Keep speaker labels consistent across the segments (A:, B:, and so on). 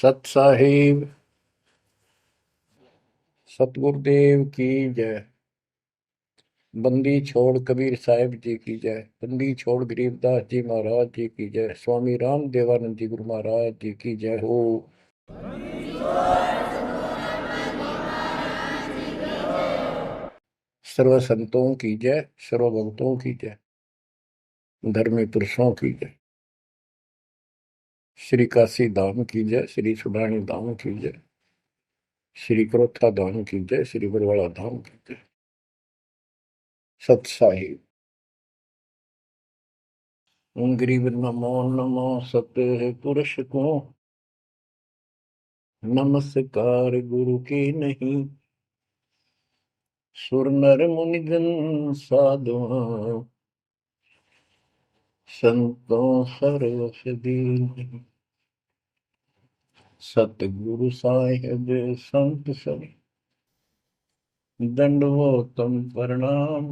A: सत साहिब सतगुरुदेव की जय। बंदी छोड़ कबीर साहिब जी की जय। बंदी छोड़ गरीबदास जी महाराज जी की जय। स्वामी राम देवानंद जी गुरु महाराज जी की जय हो। सर्व संतों की जय, सर्व भक्तों की जय, धर्मी पुरुषों की जय। श्री काशी धाम की जय, श्री सुडानी धाम की जय, श्री क्रोथा धाम की जय, श्री बरवाड़ा धाम की जय। सत साहिब गरीब नमो नमो सत पुरुष को नमस्कार गुरु की नहीं। सुर नर मुनिजन साधुआ संतों सरस दीन। सतगुरु साहिब संत सब दंडवतम प्रणाम।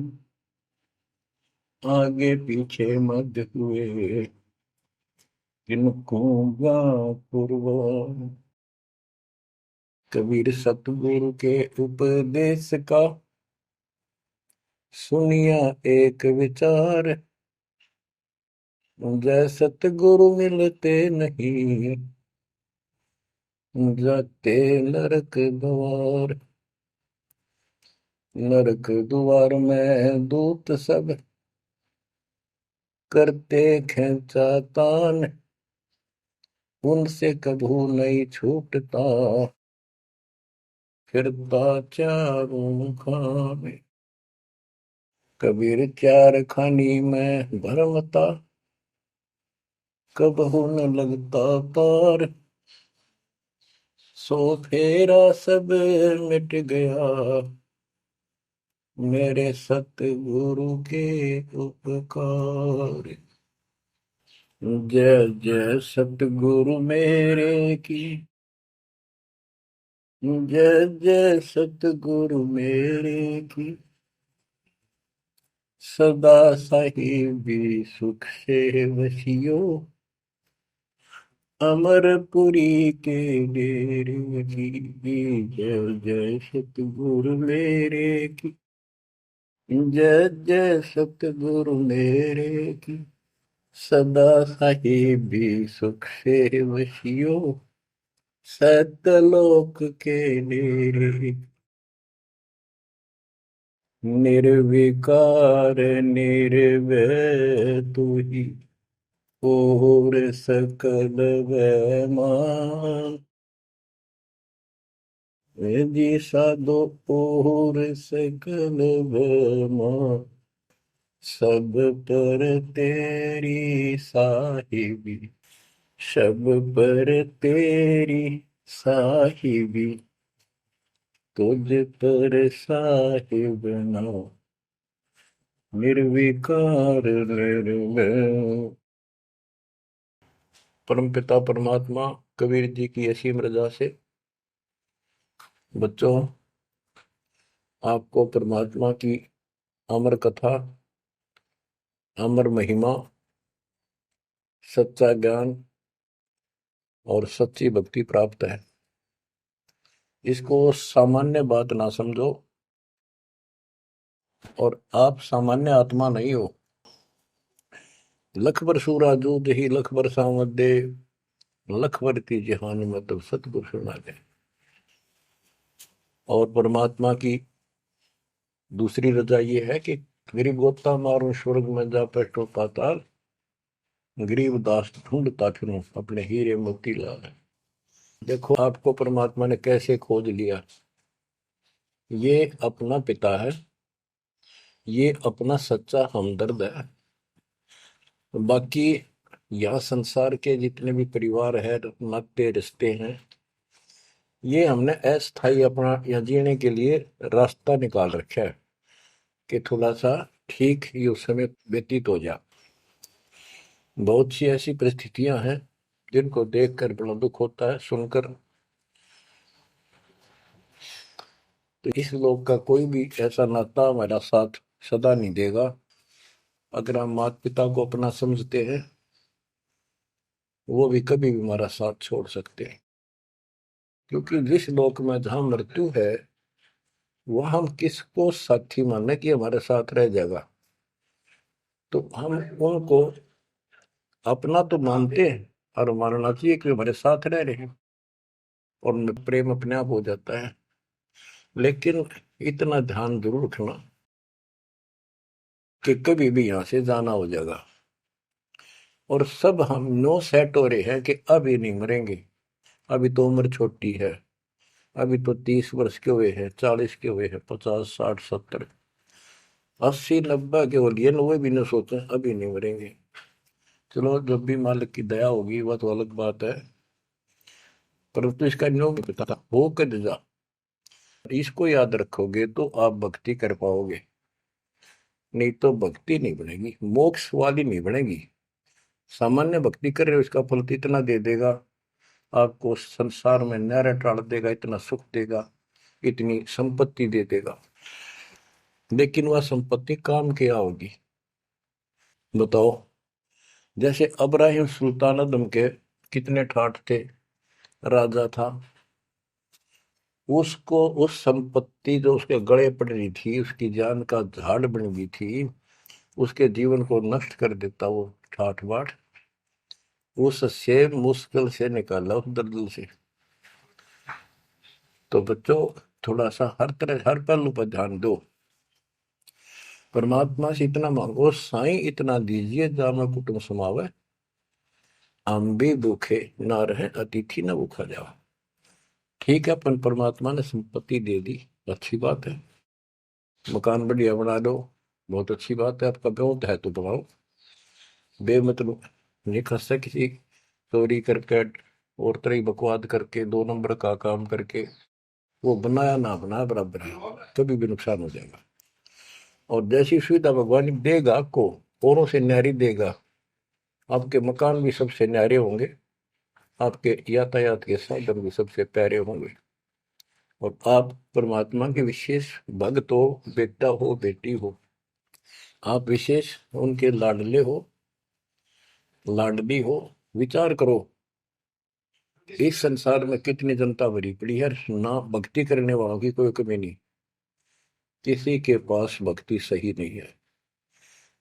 A: आगे पीछे मध्य हुए किनको पूर्व। कबीर सतगुरु के उपदेश का सुनिया एक विचार। जय सतगुरु मिलते नहीं जाते नरक द्वार। नरक द्वार में दूत सब करते खेचातान। उनसे कभू नहीं छूटता फिरता चारों खाने। कबीर चार खानी में भरमता कबहू न लगता पार। सो फेरा सब मिट गया मेरे सतगुरु के उपकार। जय जय सतगुरु मेरे की जय जय सतगुरु मेरे की। सदा साहिबी सुख से वसियो अमरपुरी के डेरे की। जय जय सतगुरु मेरे की जय जय सतगुरु मेरे की। सदा साहिबी सुख से वसियो सतलोक के डेरे। निर्विकार निर्भय तू ही और सकल वैमान। जी साधो और सकल वैमान। सब पर तेरी साहिबी सब पर तेरी साहिबी। तुझ पर साहिब ना निर्विकार निर्भय। परमपिता परमात्मा कबीर जी की असीम रजा से बच्चों आपको परमात्मा की अमर कथा, अमर महिमा, सच्चा ज्ञान और सच्ची भक्ति प्राप्त है। इसको सामान्य बात ना समझो और आप सामान्य आत्मा नहीं हो। लख बर सूरा जूद ही लख बर सामद दे लख बर की जहान में तब सतगुरु सुना दे। और परमात्मा की दूसरी रजा ये है कि गरीब गोता मारो स्वर्ग में जा पेटो पाताल। गरीब दास ढूंढता फिरूं अपने हीरे मोती लाल। देखो आपको परमात्मा ने कैसे खोज लिया। ये अपना पिता है, ये अपना सच्चा हमदर्द है। बाकी यहाँ संसार के जितने भी परिवार है, नाते रिश्ते हैं, ये हमने अस्थाई अपना यहाँ जीने के लिए रास्ता निकाल रखा है कि थोड़ा सा ठीक ये उस समय व्यतीत हो जा। बहुत सी ऐसी परिस्थितियां हैं जिनको देखकर बड़ा दुख होता है सुनकर। तो इस लोक का कोई भी ऐसा नाता हमारा साथ सदा नहीं देगा। अगर हम माता पिता को अपना समझते हैं वो भी कभी भी हमारा साथ छोड़ सकते हैं। क्योंकि जिस लोक में जहां मृत्यु है वह हम किसको साथी माने कि हमारे साथ रह जाएगा, तो हम उनको अपना तो मानते हैं और मानना चाहिए कि हमारे साथ रह रहे हैं, और उनमें प्रेम अपने आप हो जाता है। लेकिन इतना ध्यान जरूर रखना कि कभी भी यहां से जाना हो जाएगा, और सब हम नो सेट हो रहे हैं कि अभी नहीं मरेंगे, अभी तो उम्र छोटी है, अभी तो 30 वर्ष के हुए हैं, 40 के हुए हैं, 50 60 70 80 90 के हो लिए, 90 भी न सोचे अभी नहीं मरेंगे। चलो जब भी मालिक की दया होगी वह तो अलग बात है, परंतु इसका नियम नहीं पता था हो कर जा, इसको याद रखोगे तो आप भक्ति कर पाओगे, नहीं तो भक्ति नहीं बनेगी, मोक्ष वाली नहीं बनेगी। सामान्य भक्ति कर रहे हो इसका फल तो इतना दे देगा, आपको संसार में न्यारा टाल देगा, इतना सुख देगा, इतनी संपत्ति दे देगा, लेकिन वह संपत्ति काम क्या होगी बताओ। जैसे अब्राहिम सुल्तान आदम के कितने ठाठ थे, राजा था, उसको उस संपत्ति जो उसके गले पड़ रही थी, उसकी जान का झाड़ बन गई थी, उसके जीवन को नष्ट कर देता वो ठाठ बाट, उससे मुश्किल से निकाला उस दलदल से। तो बच्चों थोड़ा सा हर तरह हर पहलू पर ध्यान दो, परमात्मा से इतना मांगो, साईं इतना दीजिए जाम कुटुंब समावे, हम भी भूखे ना रहे अतिथि न भूखा जाओ। ठीक है, अपन परमात्मा ने संपत्ति दे दी, अच्छी बात है, मकान बढ़िया बना दो, बहुत अच्छी बात है, आपका ब्योत है तो बनाओ, बेमतलब नहीं खसता किसी चोरी करके और तरह बकवाद करके 2 नंबर का काम करके, वो बनाया ना बनाया बराबर है, कभी भी नुकसान हो जाएगा। और जैसी सुविधा भगवान देगा आपको, औरों से न्यारी देगा, आपके मकान भी सबसे न्यारे होंगे, आपके यातायात के साधन भी सबसे प्यारे होंगे, और आप परमात्मा के विशेष भक्त हो, बेटा हो बेटी हो, आप विशेष उनके लाडले हो लाडली हो। विचार करो इस संसार में कितनी जनता भरी पड़ी है, ना भक्ति करने वालों की कोई कमी नहीं, किसी के पास भक्ति सही नहीं है,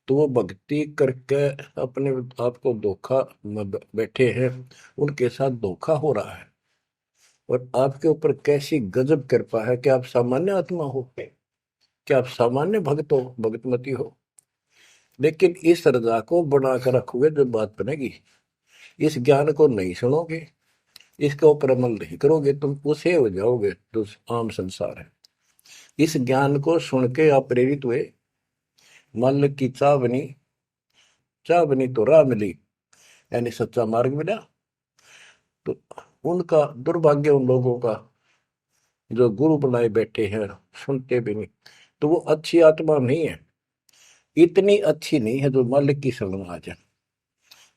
A: तो वो भक्ति करके अपने आप को धोखा में बैठे हैं, उनके साथ धोखा हो रहा है, और आपके ऊपर कैसी गजब कृपा है कि आप सामान्य आत्मा हो, कि आप सामान्य भक्त हो, भगतमती हो, लेकिन इस रजा को बनाकर रखोगे जो बात बनेगी, इस ज्ञान को नहीं सुनोगे, इसके ऊपर अमल नहीं करोगे, तुम उसे हो जाओगे जो आम संसार है। इस ज्ञान को सुन के आप प्रेरित हुए, मालिक की चाह बनी तो राह मिली, यानी सच्चा मार्ग मिला, तो उनका दुर्भाग्य उन लोगों का जो गुरु बनाए बैठे हैं, सुनते भी नहीं, तो वो अच्छी आत्मा नहीं है, इतनी अच्छी नहीं है जो मालिक की शरण में आ जाए,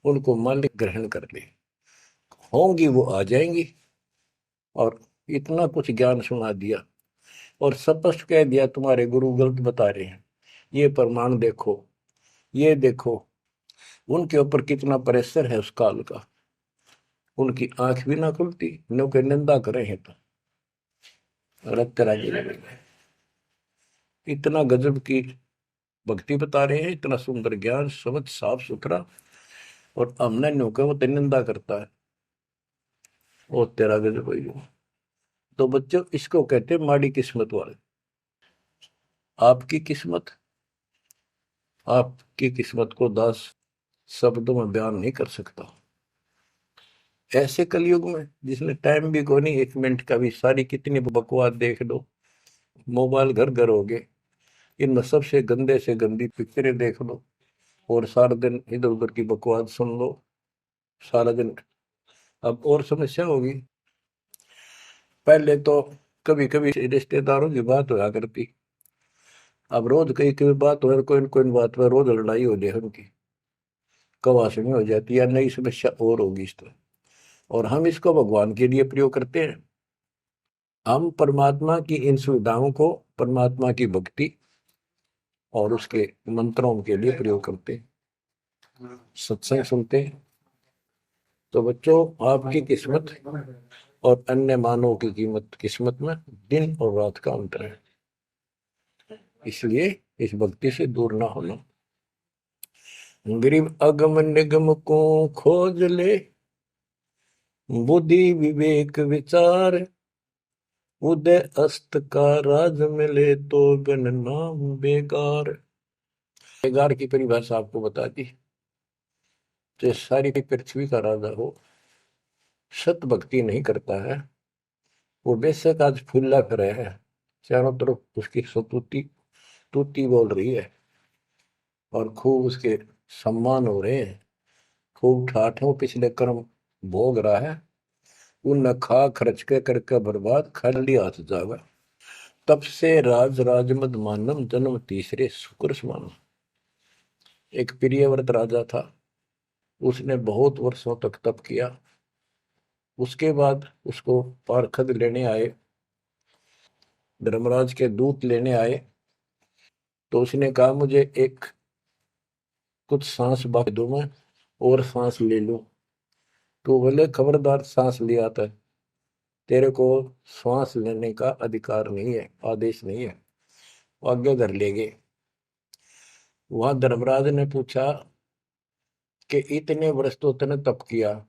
A: उनको मालिक ग्रहण कर ले, होंगी वो आ जाएंगी। और इतना कुछ ज्ञान सुना दिया और स्पष्ट कह दिया तुम्हारे गुरु गलत बता रहे हैं, ये प्रमाण देखो, ये देखो, उनके ऊपर कितना प्रेशर है उस काल का, उनकी आंख भी ना खुलती, नो के निंदा करे हैं तो रक्त राजी लगेगा। इतना गजब की भक्ति बता रहे हैं, इतना सुंदर ज्ञान समझ साफ सुथरा, और हमने नो के वो तो निंदा करता है, वो तेरा गजब हुई। तो बच्चों इसको कहते हैं माड़ी किस्मत वाले। आपकी किस्मत, आपकी किस्मत को 10 शब्दों में बयान नहीं कर सकता। ऐसे कलयुग में जिसने टाइम भी को नहीं, 1 मिनट का भी, सारी कितनी बकवास देख लो, मोबाइल घर घर हो गए, इनमें सबसे गंदे से गंदी पिक्चरें देख लो, और सारा दिन इधर उधर की बकवास सुन लो सारा दिन। अब और समस्या होगी, पहले तो कभी कभी रिश्तेदारों की बात होया करती, अब रोज कई कई बात हो, कोई न कोई बात पर रोज लड़ाई हो जाए उनकी, कवासनी हो जाती है, नई समस्या और होगी इस तरह। और हम इसको भगवान के लिए प्रयोग करते हैं, हम परमात्मा की इन सुविधाओं को परमात्मा की भक्ति और उसके मंत्रों के लिए प्रयोग करते हैं, सत्संग सुनते हैं। तो बच्चों आपकी किस्मत और अन्य मानव की कीमत किस्मत में दिन और रात का अंतर है। इसलिए इस भक्ति से दूर ना होना। गरीब अगम निगम को खोज ले, बुद्धि विवेक विचार, उदय अस्त का राज मिले तो बिन नाम बेगार। बेगार की परिभाषा आपको बता दी। तो सारी पृथ्वी का राजा हो, सत भक्ति नहीं करता है, वो बेशक आज फूला फिर है, चारों तरफ उसकी सतुति तूती बोल रही है और खूब उसके सम्मान हो रहे हैं, खूब ठाठों पिछले कर्म भोग रहा है, उन खा खर्च के करके बर्बाद खाली हाथ जागा। तब से राज राजमद मानम जन्म तीसरे शुक्र समान। एक प्रियव्रत राजा था, उसने बहुत वर्षों तक तप किया। उसके बाद उसको पारखद लेने आए, धर्मराज के दूत लेने आए। तो उसने कहा मुझे एक कुछ सांस बाकी दो, मैं और सांस ले लूं। तो बोले खबरदार, सांस लिया था, तेरे को श्वास लेने का अधिकार नहीं है, आदेश नहीं है। आगे धर ले गए। वहां धर्मराज ने पूछा कि इतने वर्ष तो तूने तप किया,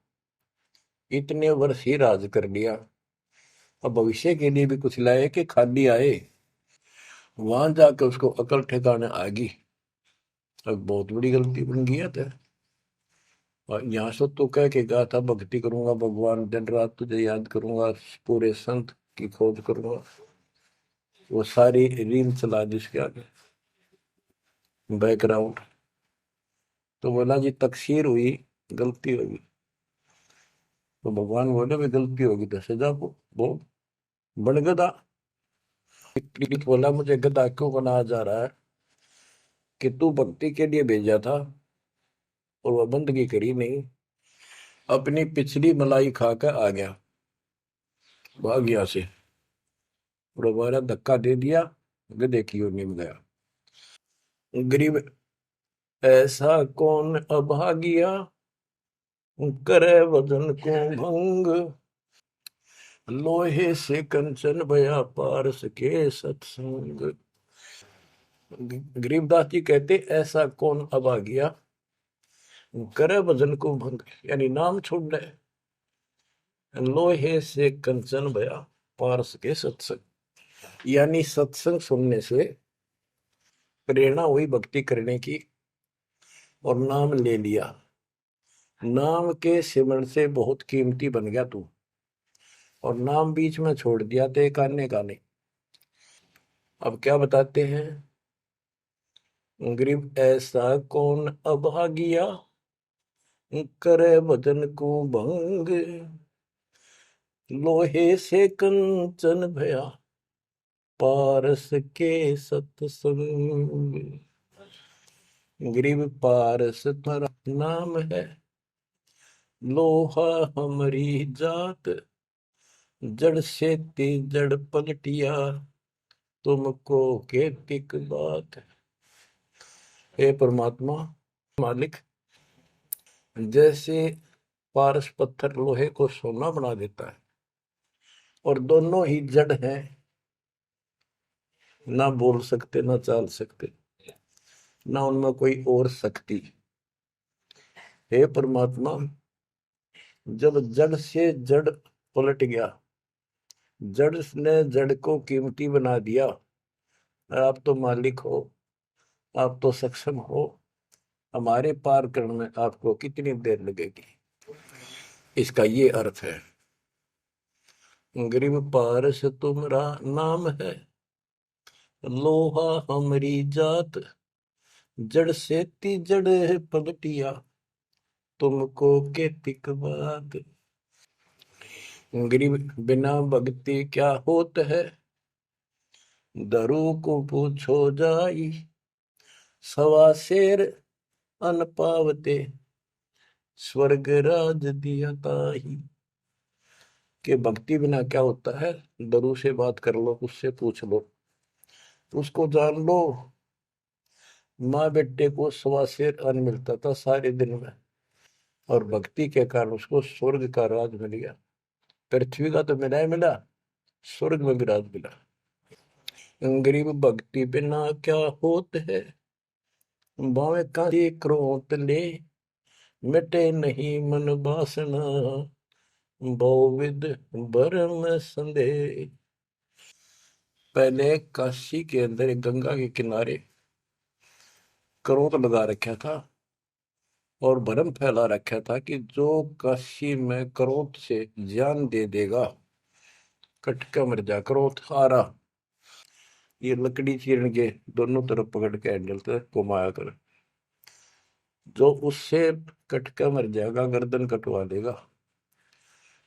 A: इतने वर्ष ही राज कर लिया, अब भविष्य के लिए भी कुछ लाए कि खाली आए। वहां जाकर उसको अकल ठिकाने आ गई, अब बहुत बड़ी गलती बन गई है। और यहाँ से तो कह के गया था भक्ति करूंगा भगवान, दिन रात तुझे याद करूंगा, पूरे संत की खोज करूंगा। वो सारी रील चला दी उसके आगे, बैकग्राउंड। तो बोला जी तकसीर हुई, गलती होगी। तो भगवान बोले भी गलती होगी तो सजा वो बन गधा। बोला मुझे गधा क्यों बनाया जा रहा है कि तू भक्ति के लिए भेजा था और वह बंदगी करी नहीं, अपनी पिछली मलाई खाकर आ गया, भाग गया से, और हमारा धक्का दे दिया, गधे की ओर निम गया। गरीब ऐसा कौन अभागिया, करे वजन को भंग, लोहे से कंचन भया पारस के सत्संग। गरीबदास जी कहते ऐसा कौन अभागिया, करे भजन को भंग, यानी नाम छोड़ दे, लोहे से कंचन भया पारस के सत्संग, यानी सत्संग सुनने से प्रेरणा हुई भक्ति करने की और नाम ले लिया। नाम के सिमरण से बहुत कीमती बन गया तू, और नाम बीच में छोड़ दिया तो एक आने का नहीं। अब क्या बताते हैं, गरीब ऐसा कौन अभागिया, करे भजन को भंग, लोहे से कंचन भया पारस के सत्संग। गरीब पारस तुम्हारा नाम है, लोहा हमारी जात, जड़ से ती जड़ पलटिया, तुमको केतिक बात। हे परमात्मा मालिक, जैसे पारस पत्थर लोहे को सोना बना देता है, और दोनों ही जड़ हैं, ना बोल सकते ना चाल सकते, ना उनमें कोई और शक्ति। हे परमात्मा, जब जड़ से जड़ पलट गया, जड़ ने जड़ को कीमती बना दिया, आप तो मालिक हो, आप तो सक्षम हो, हमारे पार करने में आपको कितनी देर लगेगी। इसका ये अर्थ है, गरीब पारस तुम्हारा नाम है, लोहा हमारी जात, जड़ से ती जड़ है पलटिया, तुमको के तिक बात। गरीब बिना भक्ति क्या होत है, दरु को पूछो जाई, सवा शेर अन पावते, स्वर्ग राज दिया ताही। कि भक्ति बिना क्या होता है, दरु से बात कर लो, उससे पूछ लो, उसको जान लो। माँ बेटे को सवा शेर अन्न मिलता था सारे दिन में, और भक्ति के कारण उसको स्वर्ग का राज मिल गया। पृथ्वी का तो मिला ही मिला, स्वर्ग में भी राज मिला। गरीब भक्ति बिना क्या होत है, बावे का क्रोध ले, मिटे नहीं मन वासना, बहुविध भरम संदेह। पहले काशी के अंदर एक गंगा के किनारे क्रोध लगा रखा था और भरम फैला रखा था कि जो काशी में क्रोध से जान दे देगा, कटका मर जा। क्रोध आ रहा, ये लकड़ी चीरन के दोनों तरफ पकड़ के हैंडल से घुमाया कर, जो उससे कटका मर जाएगा, गर्दन कटवा देगा,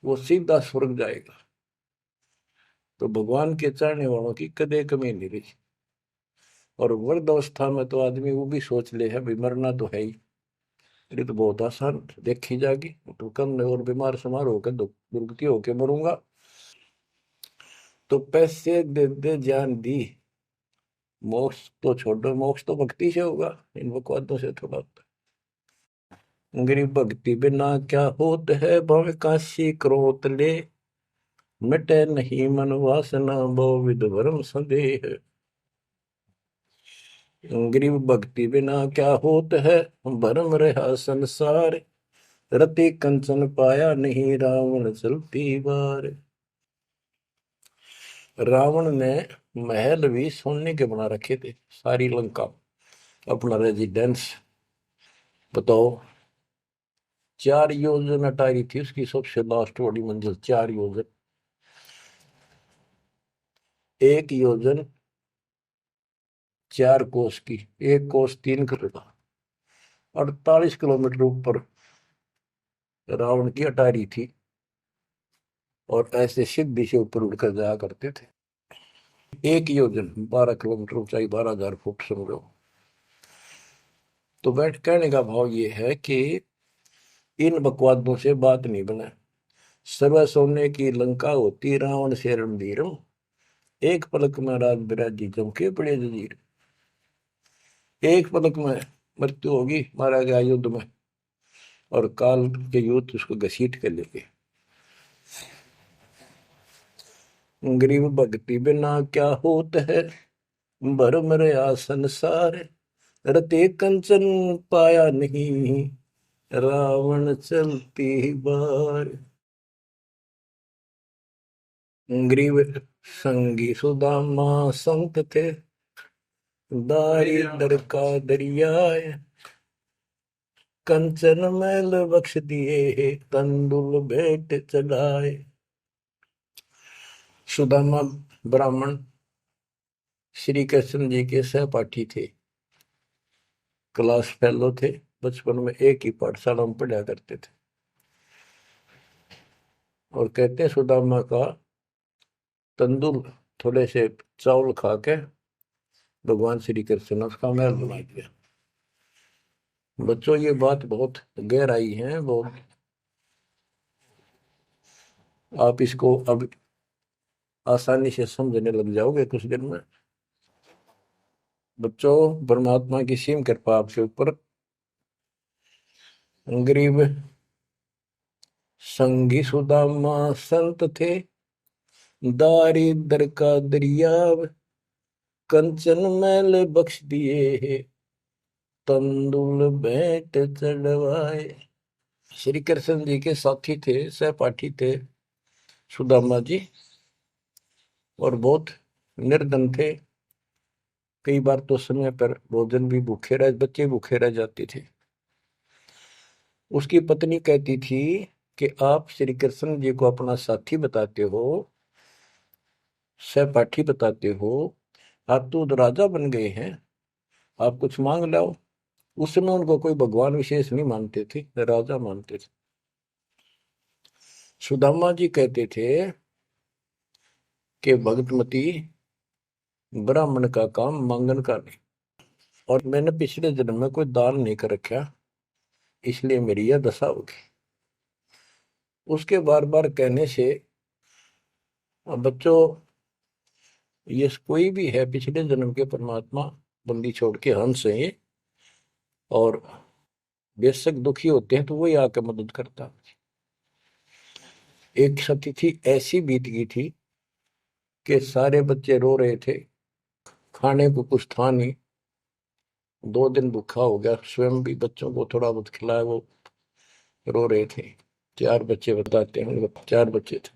A: वो सीधा स्वर्ग जाएगा। तो भगवान के चाहने वालों की कदे कमी नहीं रही। और वृद्ध अवस्था में तो आदमी वो भी सोच ले है भाई मरना तो है ही, ये तो बहुत आसान देखी जाएगी, तो कम और बीमार समार होकर दुर्गति होके मरूंगा। तो पैसे दे दे जान दी, मोक्ष तो छोड़ो, मोक्ष तो भक्ति से होगा, इन बकवादों से थोड़ा होता है। गरीब भक्ति बिना क्या होत है, भव काशी क्रोध ले, मिटे नहीं मन वासना, बहुविध भरम संदेह। गरीब भक्ति बिना क्या होत है, भरम रहा संसार, रति कंचन पाया नहीं, रावण चलती बार। रावण ने महल भी सोने के बना रखे थे, सारी लंका अपना रेजिडेंस। बताओ, 4 योजन अटारी थी उसकी सबसे लास्ट वाली मंजिल, 4 योजन। 1 योजन 4 कोस की, 1 कोस 3 किलोमीटर, 48 किलोमीटर ऊपर रावण की अटारी थी। और ऐसे सीधी से ऊपर उड़कर जाया करते थे। 1 योजन 12 किलोमीटर ऊंचाई, 12,000 फुट समझो। तो बैठ कहने का भाव ये है कि इन बकवादों से बात नहीं बना। सर्व सोने की लंका होती, रावण से रणधीरम, एक पलक में राज बिराजी जमके पड़े जजीर। एक पलक में मृत्यु होगी, मारा गया युद्ध में, और काल के युद्ध उसको घसीट कर लेंगे। गरीब भक्ति बिना क्या होत है, भरम रया संसार, रते कंचन पाया नहीं, रावण चलती बार। गरीब संगी सुदामा संत थे, दारिद्र का दरियाए, कंचन मैल बख्श दिए, तंदुल भेंट चढ़ाए। सुदामा ब्राह्मण श्री कृष्ण जी के सहपाठी थे, क्लास फेलो थे, बचपन में एक ही पाठशाला में पढ़ा करते थे। और कहते सुदामा का तंदुल थोड़े से चावल खा के भगवान श्री कृष्ण ने उसका महल बना दिया। बच्चों, ये बात बहुत गहराई है, बहुत आप इसको अब आसानी से समझने लग जाओगे कुछ दिन में। बच्चों, परमात्मा की सीम कृपा आपके ऊपर। गरीब संगी सुदामा संत थे, दारिद्र का दरिया, कंचन मैल बख्श दिए, तंदुल भेंट चढ़वाए। श्री कृष्ण जी के साथी थे, सहपाठी थे सुदामा जी, और बहुत निर्धन थे। कई बार तो समय पर भोजन भी भूखे रह, बच्चे भूखे रह जाते थे। उसकी पत्नी कहती थी कि आप श्री कृष्ण जी को अपना साथी बताते हो, सहपाठी बताते हो, आप तो राजा बन गए हैं, आप कुछ मांग लाओ। उस समय उनको कोई भगवान विशेष नहीं मानते थे, राजा मानते थे। सुदामा जी कहते थे कि भगतमती, ब्राह्मण का काम मांगन का नहीं, और मैंने पिछले जन्म में कोई दान नहीं कर रखा, इसलिए मेरी यह दशा होगी। उसके बार बार कहने से, अब बच्चों, ये कोई भी है पिछले जन्म के परमात्मा बंदी छोड़ के हंस है, और बेशक दुखी होते हैं तो वही आके मदद करता। एक तिथि ऐसी बीत गई थी कि सारे बच्चे रो रहे थे, खाने को कुछ था नहीं, 2 दिन भूखा हो गया, स्वयं भी बच्चों को थोड़ा बहुत खिलाया, वो रो रहे थे। 4 बच्चे बताते हैं, 4 बच्चे थे।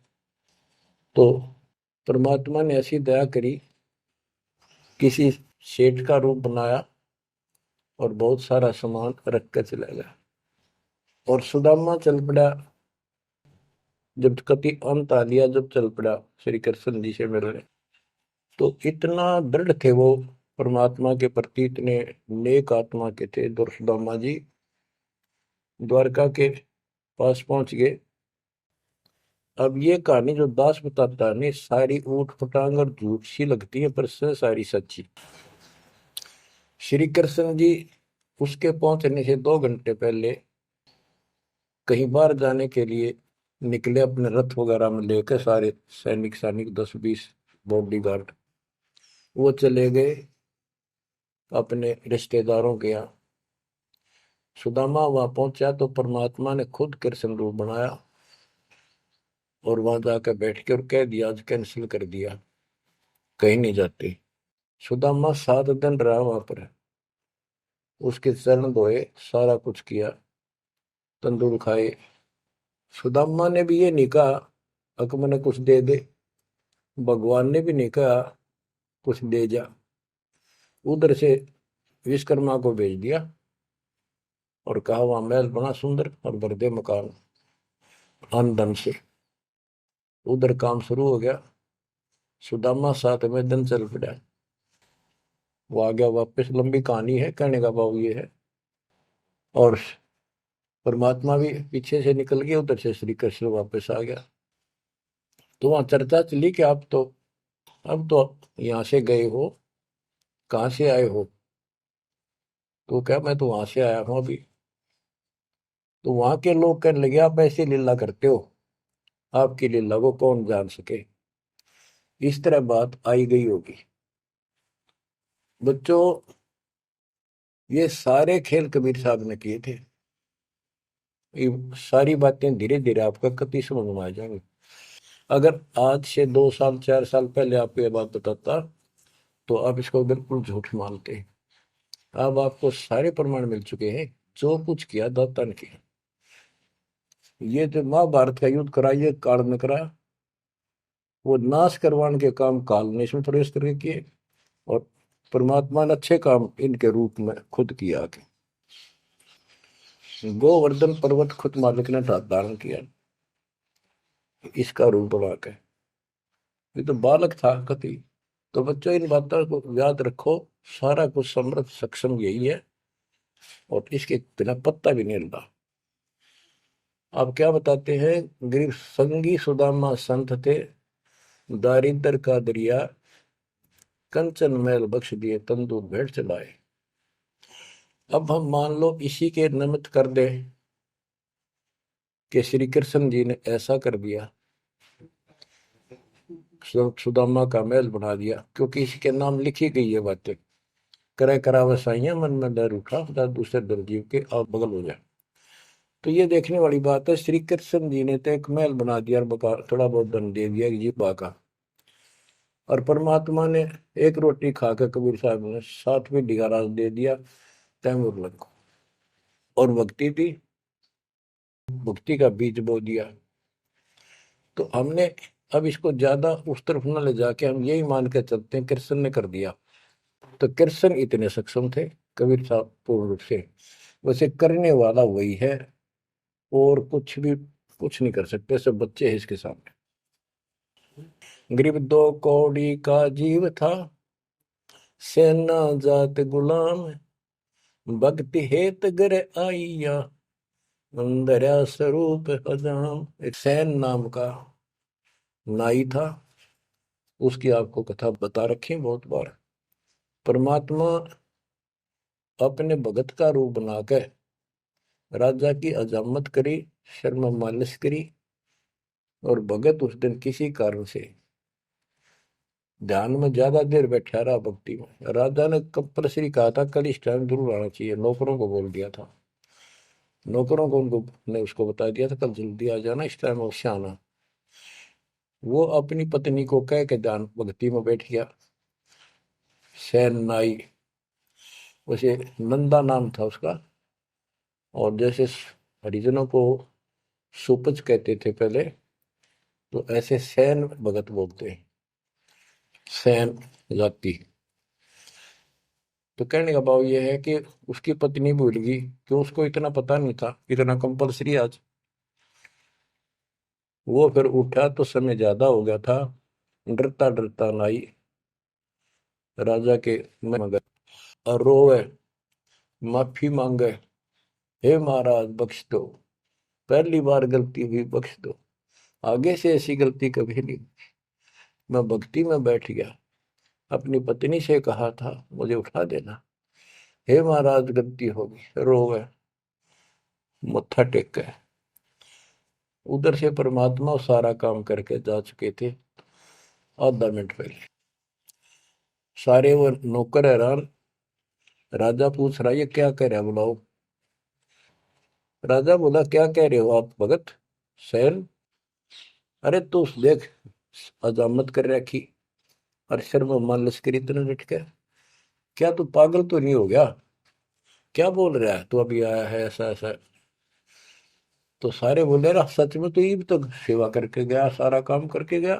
A: तो परमात्मा ने ऐसी दया करी, किसी सेठ का रूप बनाया और बहुत सारा सामान रख कर चला गया। और सुदामा चल पड़ा, जब कति अंत आ लिया, जब चल पड़ा श्री कृष्ण जी से मिलने, तो इतना दृढ़ थे वो परमात्मा के प्रति, इतने नेक आत्मा के थे। दुर्सुदामा जी द्वारका के पास पहुंच गए। अब ये कहानी जो दास बताता है नहीं, सारी ऊट पटांग और झूठ सी लगती है, पर सारी सच्ची। श्री कृष्ण जी उसके पहुंचने से 2 घंटे पहले कहीं बाहर जाने के लिए निकले, अपने रथ वगैरह में लेकर सारे सैनिक सैनिक 10-20 बॉडी गार्ड। वो चले गए अपने रिश्तेदारों के यहाँ। सुदामा वहां पहुंचा तो परमात्मा ने खुद कृष्ण रूप बनाया और वहां जाकर बैठ के और कह दिया, आज कैंसिल कर दिया, कहीं नहीं जाते। सुदामा 7 दिन रहा वहां पर, उसके चरण धोए, सारा कुछ किया, तंदूर खाए। सुदामा ने भी ये नहीं कहा अक मैंने कुछ दे दे, भगवान ने भी नहीं कहा कुछ दे जा। उधर से विश्वकर्मा को भेज दिया और कहा वहां महल बना सुंदर और भर दे मकान आमदन से। उधर काम शुरू हो गया। सुदामा 7वें दिन चल पड़ा, वो आ गया वापस। लंबी कहानी है, कहने का भाव ये है। और परमात्मा भी पीछे से निकल गया, उधर से श्री कृष्ण वापस आ गया। तो वहां चर्चा चली कि आप तो अब तो यहाँ से गए हो, कहाँ से आए हो? तो क्या, मैं तो वहां से आया हूं अभी। तो वहां के लोग कहने लगे, आप ऐसी लीला करते हो, आपकी लीला को कौन जान सके। इस तरह बात आई गई होगी। बच्चों, ये सारे खेल कबीर साहब ने किए थे। ये सारी बातें धीरे धीरे आपका कति समझ में आ जाएंगी। अगर आज से 2 साल 4 साल पहले आपको ये बात बताता तो आप इसको बिल्कुल झूठ मानते। अब आपको सारे प्रमाण मिल चुके हैं, जो कुछ किया दाता ने किया। ये जो महाभारत का युद्ध करा, ये काल ने करा, वो नाश करवाने के काम काल ने इसमें प्रवेश करके किए, और परमात्मा ने अच्छे काम इनके रूप में खुद किया। के गोवर्धन पर्वत खुद मालिक ने धारण किया इसका रूप बना के। ये तो बालक था कति। तो बच्चों, इन बातों को याद रखो, सारा कुछ समर्थ सक्षम यही है, और इसके बिना पत्ता भी नहीं हिलता। आप क्या बताते हैं, गरीब संगी सुदामा संत थे, दारिद्र का दरिया कंचन मैल बख्श दिए, तंदूर भेंट चलाए। अब हम मान लो इसी के निमित्त कर दे कि श्री कृष्ण जी ने ऐसा कर दिया, सुदामा का महल बना दिया, क्योंकि इसके नाम लिखी गई है बातें। करे करावसाइया मन में डर उठा, दूसरे दर्जीव के आप बगल हो जाए। तो ये देखने वाली बात है। श्री कृष्ण जी ने तो एक महल बना दिया और थोड़ा बहुत दंड दे दिया जी का। और परमात्मा ने एक रोटी खाकर कबीर साहब ने 7वीं रात दे दिया तैमूर लग को, और भक्ति थी, भक्ति का बीज बो दिया। तो हमने अब इसको ज्यादा उस तरफ न ले जाके हम यही मान के चलते हैं कृष्ण ने कर दिया। तो कृष्ण इतने सक्षम थे, कबीर साहब पूर्ण रूप से। वैसे करने वाला वही है, और कुछ नहीं कर सकते, सब बच्चे हैं इसके सामने। गरीब 2 कौड़ी का जीव था, सेना जात गुलाम, भक्ति हेत गर आइया, अंदर स्वरूप हजाम। एक सैन नाम का नाई था, उसकी आपको कथा बता रखी बहुत बार। परमात्मा अपने भगत का रूप बनाकर राजा की अजामत करी, शर्म मालिश करी, और भगत उस दिन किसी कारण से ध्यान में ज्यादा देर बैठा रहा, भक्ति में। राजा ने कंपल्सरी कहा था कल इस टाइम जरूर आना चाहिए, नौकरों को बोल दिया था। नौकरों को उनको ने उसको बता दिया था कल जल्दी आ जाना, इस टाइम अवश्य आना। वो अपनी पत्नी को कह के ध्यान भक्ति में बैठ गया। सैन नाई, उसे नंदा नाम था उसका। और जैसे हरिजनों को सुपच कहते थे पहले, तो ऐसे सैन भगत बोलते हैं, सैन जाति। तो कहने का भाव ये है कि उसकी पत्नी भूल गई कि उसको इतना पता नहीं था, इतना कंपलसरी आज। वो फिर उठा तो समय ज्यादा हो गया था, डरता डरता नाई राजा के मगर और रोवे, माफी मांगे, हे महाराज बख्श दो, पहली बार गलती हुई, बख्श दो, आगे से ऐसी गलती कभी नहीं। मैं भक्ति में बैठ गया, अपनी पत्नी से कहा था मुझे उठा देना, हे महाराज गलती होगी, रोवे, मत्था टेक गए। उधर से परमात्मा सारा काम करके जा चुके थे आधा मिनट पहले। सारे वो नौकर हैरान। राजा पूछ रहा ये क्या कह रहा है, बुलाओ। राजा बोला क्या कह रहे हो आप भगत सैन। अरे तू देख, अजामत कर रखी और शर्म मान लश्करी इतना डट के, क्या तू पागल तो नहीं हो गया, क्या बोल रहा है तू, अभी आया है ऐसा ऐसा। तो सारे बोले रहा सच में तू ये भी तो सेवा करके गया, सारा काम करके गया,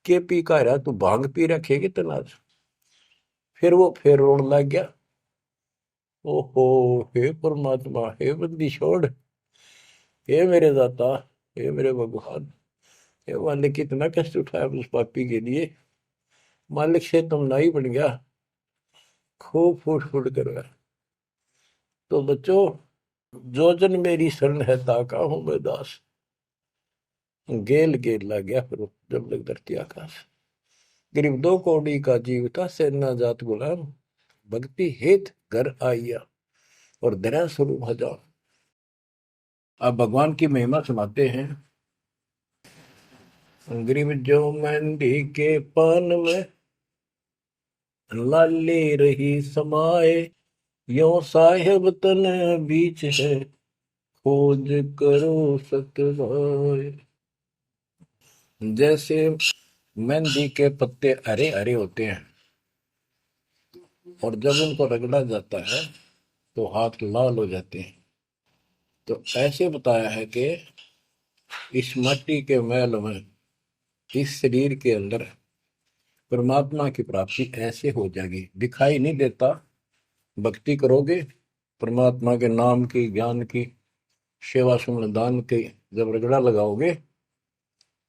A: के पी का रहा तू, भांग पी रखेगी तनाज। फिर वो फिर रोने लग गया, ओहो, हे परमात्मा, हे बंदी छोड़, हे मेरे दाता, हे मेरे भगवान, हे मालिक कितना कष्ट उठाया उस पापी के लिए, मालिक से तुम ना ही बन गया, खूब फूट फूट कर रहा। तो बच्चों, जो जन मेरी शरण है ताका हूं मैं दास, गेल गेल ला गया फिर जब लग धरती आकाश। गरीब दो कौड़ी का जीव था, सेना जात गुलाम, भक्ति हेत घर आइया और दया स्वरूप हजार। अब भगवान की महिमा सुनाते हैं। गरीब जो मेहंदी के पान में लाली रही समाए, यो साहेब तन बीच है, खोज करो सतवाए। जैसे मेहंदी के पत्ते हरे हरे होते हैं और जब उनको रगड़ा जाता है तो हाथ लाल हो जाते हैं, तो ऐसे बताया है कि इस माटी के मैल में, इस शरीर के अंदर परमात्मा की प्राप्ति ऐसे हो जाएगी, दिखाई नहीं देता। भक्ति करोगे परमात्मा के नाम की, ज्ञान की, सेवा सुमन दान की, जब रगड़ा लगाओगे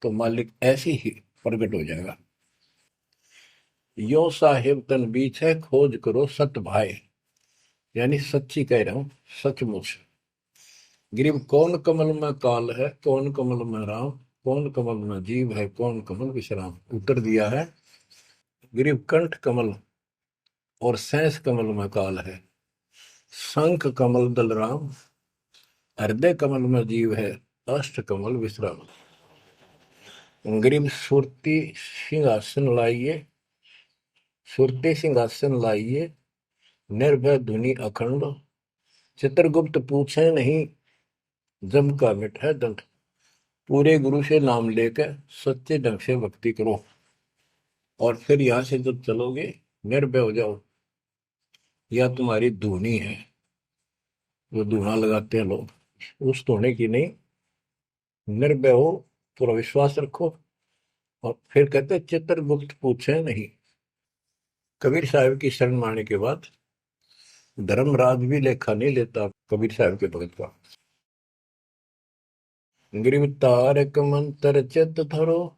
A: तो मालिक ऐसे ही प्रकट हो जाएगा। यो साहेब तन बीच है, खोज करो सत भाई, यानी सच्ची कह रहा हूं, सचमुच। गिरीब कौन कमल में काल है, कौन कमल में राम, कौन कमल में जीव है, कौन कमल विश्राम। उत्तर दिया है, गिरीब कंठ कमल और सैंस कमल में काल है, शंख कमल दल राम, हृदय कमल में जीव है, अष्ट कमल विश्राम। गरीब सुरती सिंहासन लाइए, सुरती सिंहासन लाइए, निर्भय धुनि अखंड, चित्रगुप्त पूछे नहीं, जम का मिट है दंड। पूरे गुरु से नाम लेकर सच्चे ढंग से भक्ति करो, और फिर यहां से जब चलोगे निर्भय हो जाओ। या तुम्हारी धुनी है, वो धुना लगाते हैं लोग, उस धुने की नहीं, निर्भय हो, पूरा विश्वास रखो। और फिर कहते चित्रगुप्त पूछे नहीं। कबीर साहब की शरण माने के बाद धर्मराज भी लेखा नहीं लेता कबीर साहब के भगत का। गिरव तारक मंत्र चित धरो,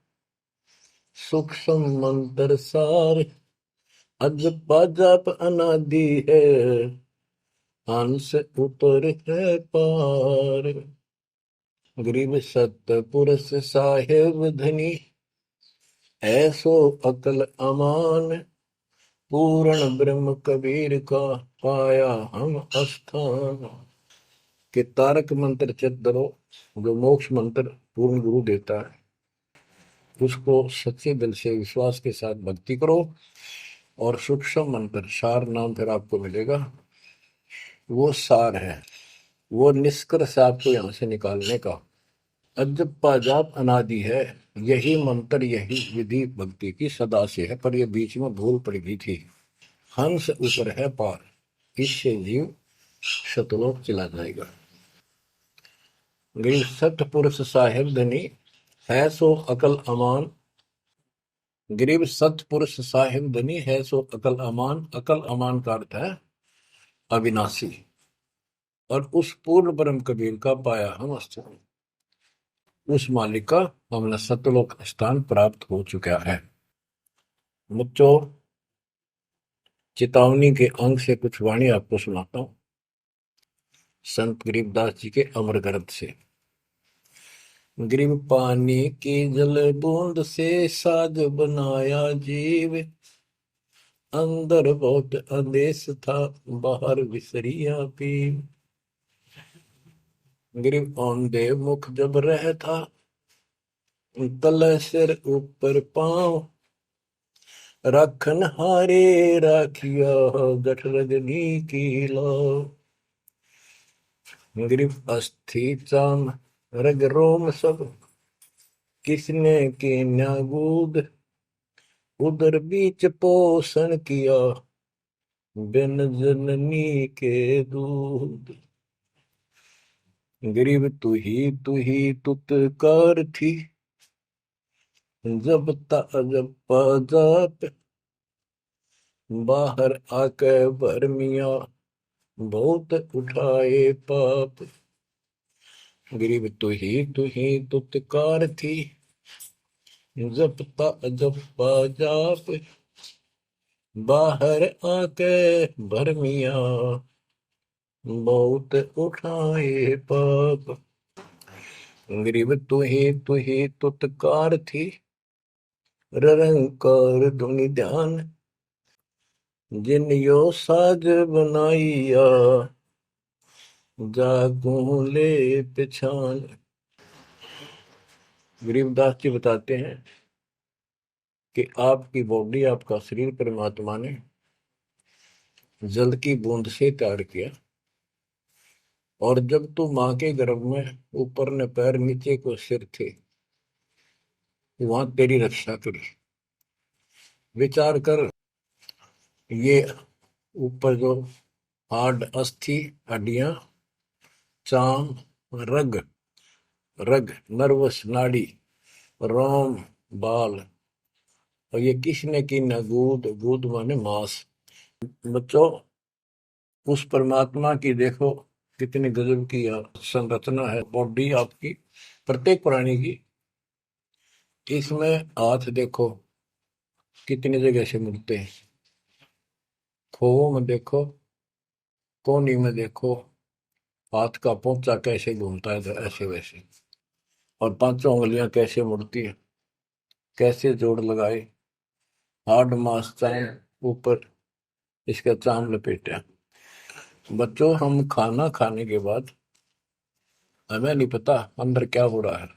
A: सूक्ष्म मंत्र सार, अज पाजाप अनादि है, हंस उतर है पार। गरीब सतपुरुष साहेब धनी, ऐसो अकल अमान, पूर्ण ब्रह्म कबीर का पाया हम स्थान। कि तारक मंत्र चित धरो, जो मोक्ष मंत्र पूर्ण गुरु देता है, उसको सच्चे दिल से विश्वास के साथ भक्ति करो। और सूक्ष्म मंत्र सार नाम फिर आपको मिलेगा, वो सार है, वो निष्कर्ष आपको यहां से निकालने का। अजप्पा जाप अनादि है, यही मंत्र यही विधि भक्ति की सदा से है, पर ये बीच में भूल पड़ गई थी। हंस ऊपर है पार, इससे जीव शतलोक चला जाएगा। गिर सतपुरुष साहिब धनी, है सो अकल अमान। गरीब सतपुरुष साहिब धनी, है सो अकल अमान। अकल अमान का अर्थ है अविनाशी। और उस पूर्ण ब्रह्म कबीर का पाया हम स्थान, उस मालिक का हमें सतलोक स्थान प्राप्त हो चुका है। बच्चों, चेतावनी के अंग से कुछ वाणी आपको सुनाता हूं, संत गरीबदास जी के अमर ग्रंथ से। गरीब पानी की जल बूंद से साज बनाया जीव, अंदर बहुत अंदेश था, बाहर विसरिया पीव। गरीब औंधे मुख जब रह था, तल सिर ऊपर पांव, राखन हारे राखिया, जठ रजनी की लाओ। गरीब अस्थि चाम रग रोम सब, किसने की न्यागूद, उदर बीच पोषण किया, बिन जननी के दूध। गरीब तू ही तुतकार थी, जब जब जाप, बाहर आके भरमिया, बहुत उठाए पाप। गरीब तू ही तुतकार थी, जब जाप, बाहर आके भरमिया, बहुत उठाए पाप। गरीब तू ही तुतकार थी, रंकार धुनि ध्यान, जिन यो साज बनाइया, जागू ले पिछान। गरीबदास जी बताते हैं कि आपकी बॉडी, आपका शरीर परमात्मा ने जल की बूंद से तैयार किया, और जब तू माँ के गर्भ में ऊपर ने पैर नीचे को सिर थे, वहां तेरी रक्षा करी। विचार कर, ये ऊपर जो हार्ड अस्थि हड्डियां, चाम रग, रग नर्वस नाड़ी, रोम बाल, और ये किसने की न गूद, गूद माने मांस। बच्चों, उस परमात्मा की देखो कितनी गजब की संरचना है बॉडी आपकी, प्रत्येक प्राणी की। इसमें हाथ देखो कितनी जगह से मिलते हैं, खोओं में देखो, कोहनी में देखो, हाथ का पोंचा कैसे घूमता है, ऐसे वैसे। और पांचों उंगलियां कैसे मुड़ती है, कैसे जोड़ लगाए, हार्ड मास चाम ऊपर इसका चाम लपेटा। बच्चों, हम खाना खाने के बाद हमें नहीं पता अंदर क्या हो रहा है।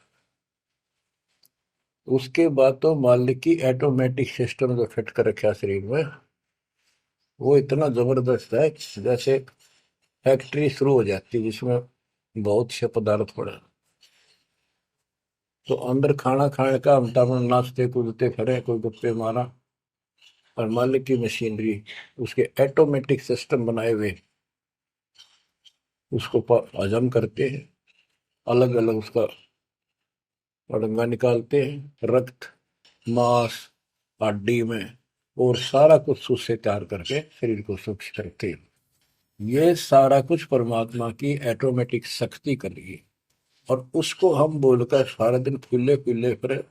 A: उसके बाद तो मालिक की ऑटोमेटिक सिस्टम जो फिट कर रखा शरीर में, वो इतना जबरदस्त है, जैसे फैक्ट्री शुरू हो जाती है जिसमें बहुत से पदार्थ पड़े। तो अंदर खाना खाने का हम नाचते कूदते खड़े, कोई गप्पे मारा, और मालिक की मशीनरी उसके ऑटोमेटिक सिस्टम बनाए हुए उसको हजम करते हैं, अलग अलग उसका अड़ंगा निकालते हैं, रक्त मांस हड्डी में, और सारा कुछ उससे तैयार करके शरीर को स्वच्छ करते हैं। ये सारा कुछ परमात्मा की ऑटोमेटिक शक्ति कर रही है, और उसको हम बोलकर सारा दिन फूले फूले फिरे,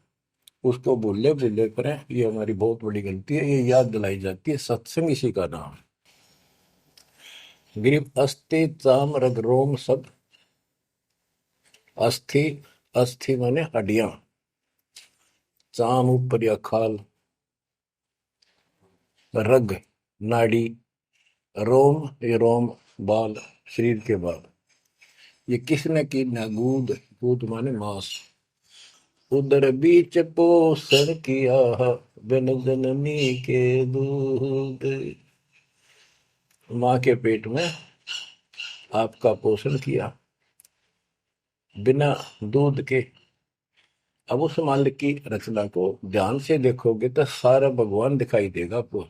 A: उसको भूले भूले करें, ये हमारी बहुत बड़ी गलती है। ये याद दिलाई जाती है, सत्संग इसी का नाम है। गरीब अस्थि चाम रग रोम सब, अस्थि, अस्थि माने हड्डियां, चाम ऊपर या खाल, रग नाड़ी, रोम ये रोम बाल, शरीर के बाल, ये किसने की ना गूद, गूद माने मांस, उदर बीच पोषण किया, बिन जननी के दूध। माँ के पेट में आपका पोषण किया बिना दूध के, अब उस मालिक की रचना को ध्यान से देखोगे तो सारा भगवान दिखाई देगा आपको।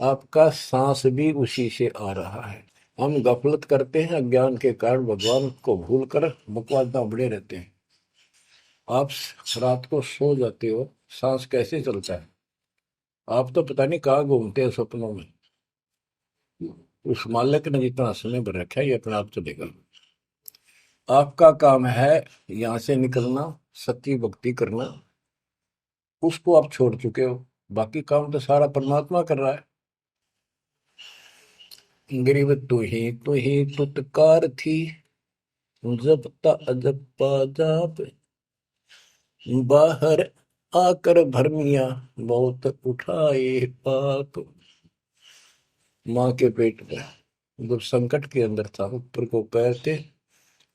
A: आपका सांस भी उसी से आ रहा है। हम गफलत करते हैं, अज्ञान के कारण भगवान को भूलकर बकवास बड़े रहते हैं। आप रात को सो जाते हो, सांस कैसे चलता है? आप तो पता नहीं कहाँ घूमते हैं सपनों में। उस मालिक ने जितना समय भर रखा है ये अपने आप चलेगा। आपका काम है यहाँ से निकलना, सच्ची भक्ति करना। उसको आप छोड़ चुके हो, बाकी काम तो सारा परमात्मा कर रहा है। गरीब तू ही तुतकार थी, जपता अजपा जाप, बाहर आकर भरमिया बहुत उठाए पाप। माँ के पेट में जब संकट के अंदर था, ऊपर को पैर थे,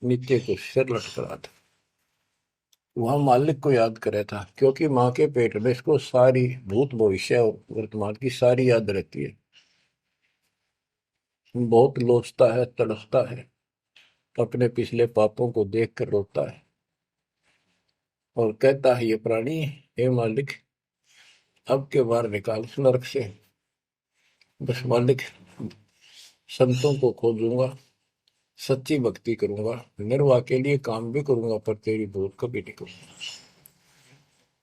A: नीचे को सिर लटका था, वहां मालिक को याद करे था, क्योंकि माँ के पेट में इसको सारी भूत भविष्य और वर्तमान की सारी याद रहती है। बहुत लोचता है, तड़पता है, अपने पिछले पापों को देख कर रोता है और कहता है ये प्राणी, हे मालिक अब के बार निकाल इस नरक से। बस मालिक, संतों को खोजूंगा, सच्ची भक्ति करूंगा, निर्वाह के लिए काम भी करूंगा, पर तेरी भूत कभी नहीं करूंगा।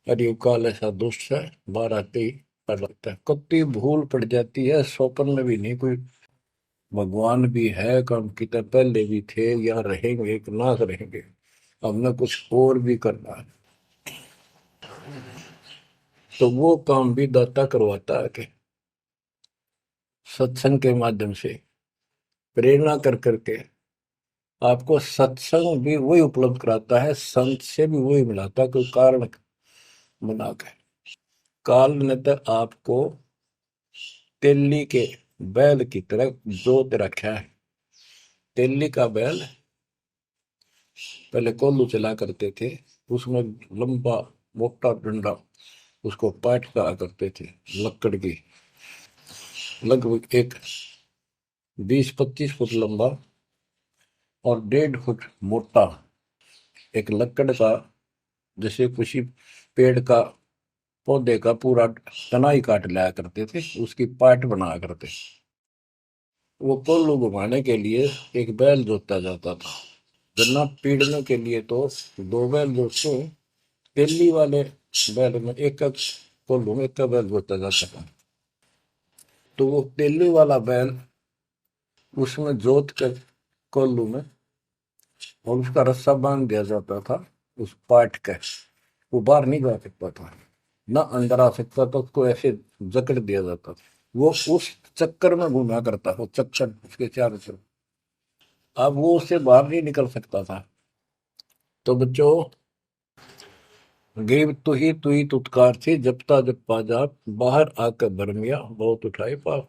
A: अरे काल ऐसा दुष्ट है, बाहर आते ही पड़ लगता है। कत्ती भूल पड़ जाती है, स्वप्न में भी नहीं कोई भगवान भी है, काम की तरह पहले भी थे या रहेंगे, एक नाथ रहेंगे। हमने कुछ और भी करना है, तो वो काम भी दाता करवाता है कि सत्संग के माध्यम से प्रेरणा कर करके आपको सत्संग भी वही उपलब्ध कराता है, संत से भी वही मिलाता है, कोई कारण बना के। काल ने तो आपको तेली के बैल की तरह जोत रखा है। तेली का बैल पहले कोल्लू चला करते थे, उसमें लंबा मोटा डंडा, उसको पाट कहा करते थे, लकड़ की, लगभग एक 20-25 फुट लंबा और 1.5 फुट मोटा एक लकड़ का, जैसे किसी पेड़ का पौधे का पूरा तना ही काट लाया करते थे, उसकी पाट बनाया करते। वो कोल्लू घुमाने के लिए एक बैल जोता जाता था। गन्ना पीड़ने के लिए तो 2 बैल जोतते, तेली वाले बैल में एक कोल्लू में एक बैल जोता जाता था। तो वो तेली वाला बैल उसमें जोत कर कोल्लू में, और उसका रस्सा बांध दिया जाता था उस पाट का। वो बाहर नहीं जा सकता था, ना अंदर आ सकता था, उसको ऐसे जकड़ दिया जाता था। वो उस चक्कर में घूमा करता था, चक्कर उसके चारों तरफ। अब वो उससे बाहर नहीं निकल सकता था। तो बच्चों, गेब तू ही तुतकार थी, जपता जपा जाप, बाहर आकर भरमिया बहुत उठाए पाप।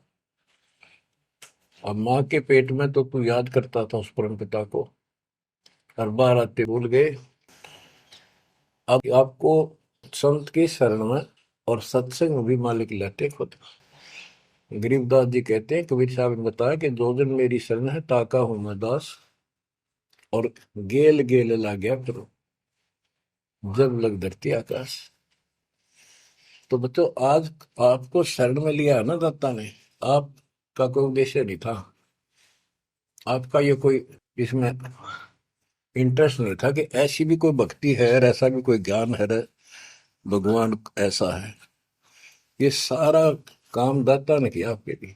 A: अब माँ के पेट में तो तू याद करता था उस परम पिता को, हर बार आते भूल गए। अब आपको संत की शरण में और सत्संग में भी मालिक लेते खुद। गरीबदास जी कहते हैं, कबीर साहब ने बताया कि जो दिन मेरी शरण है ताका हूं मैं दास, और गेल गेल ला गया करो जब लग धरती आकाश। तो बच्चों, आज आपको शरण में लिया है ना दत्ता ने, आपका कोई उद्देश्य नहीं था, आपका ये कोई इसमें इंटरेस्ट नहीं था कि ऐसी भी कोई भक्ति है और ऐसा भी कोई ज्ञान है, भगवान ऐसा है। ये सारा काम दाता ने किया आपके लिए।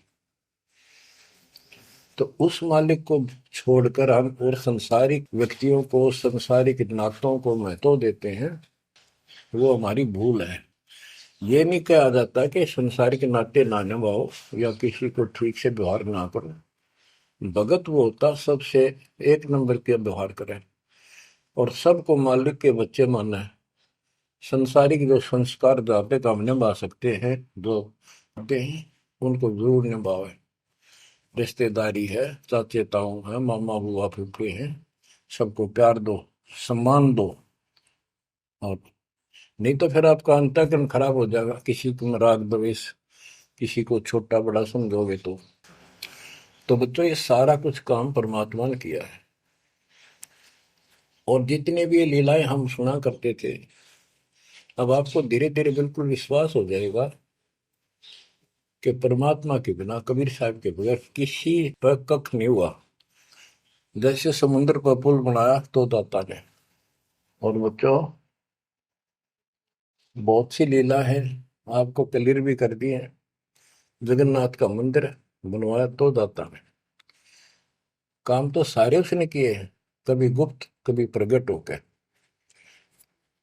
A: तो उस मालिक को छोड़कर हम और संसारिक व्यक्तियों को, संसारिक नातों को महत्व देते हैं, वो हमारी भूल है। ये नहीं कहा जाता कि संसारिक नाते ना निभाओ या किसी को ठीक से व्यवहार ना करो। भगत वो होता सबसे एक नंबर के व्यवहार करे और सबको मालिक के बच्चे माना है। संसारिक जो संस्कार जाते काम निभा सकते हैं, जो आते हैं उनको जरूर निभावे। रिश्तेदारी है, चाचे ताऊ है, मामा बुआ फूफे हैं, सबको प्यार दो, सम्मान दो। और नहीं तो फिर आपका अंतःकरण खराब हो जाएगा, किसी को राग द्वेष, किसी को छोटा बड़ा समझोगे तो बच्चों ये सारा कुछ काम परमात्मा ने किया है। और जितने भी ये लीलाएं हम सुना करते थे, अब आपको धीरे धीरे बिल्कुल विश्वास हो जाएगा कि परमात्मा के बिना, कबीर साहब के बगैर किसी पर कख नहीं हुआ। जैसे समुद्र पर पुल बनाया तो दाता ने। और बच्चों, बहुत सी लीला है, आपको क्लियर भी कर दी है। जगन्नाथ का मंदिर बनवाया तो दाता ने। काम तो सारे उसने किए हैं, कभी गुप्त कभी प्रकट होकर।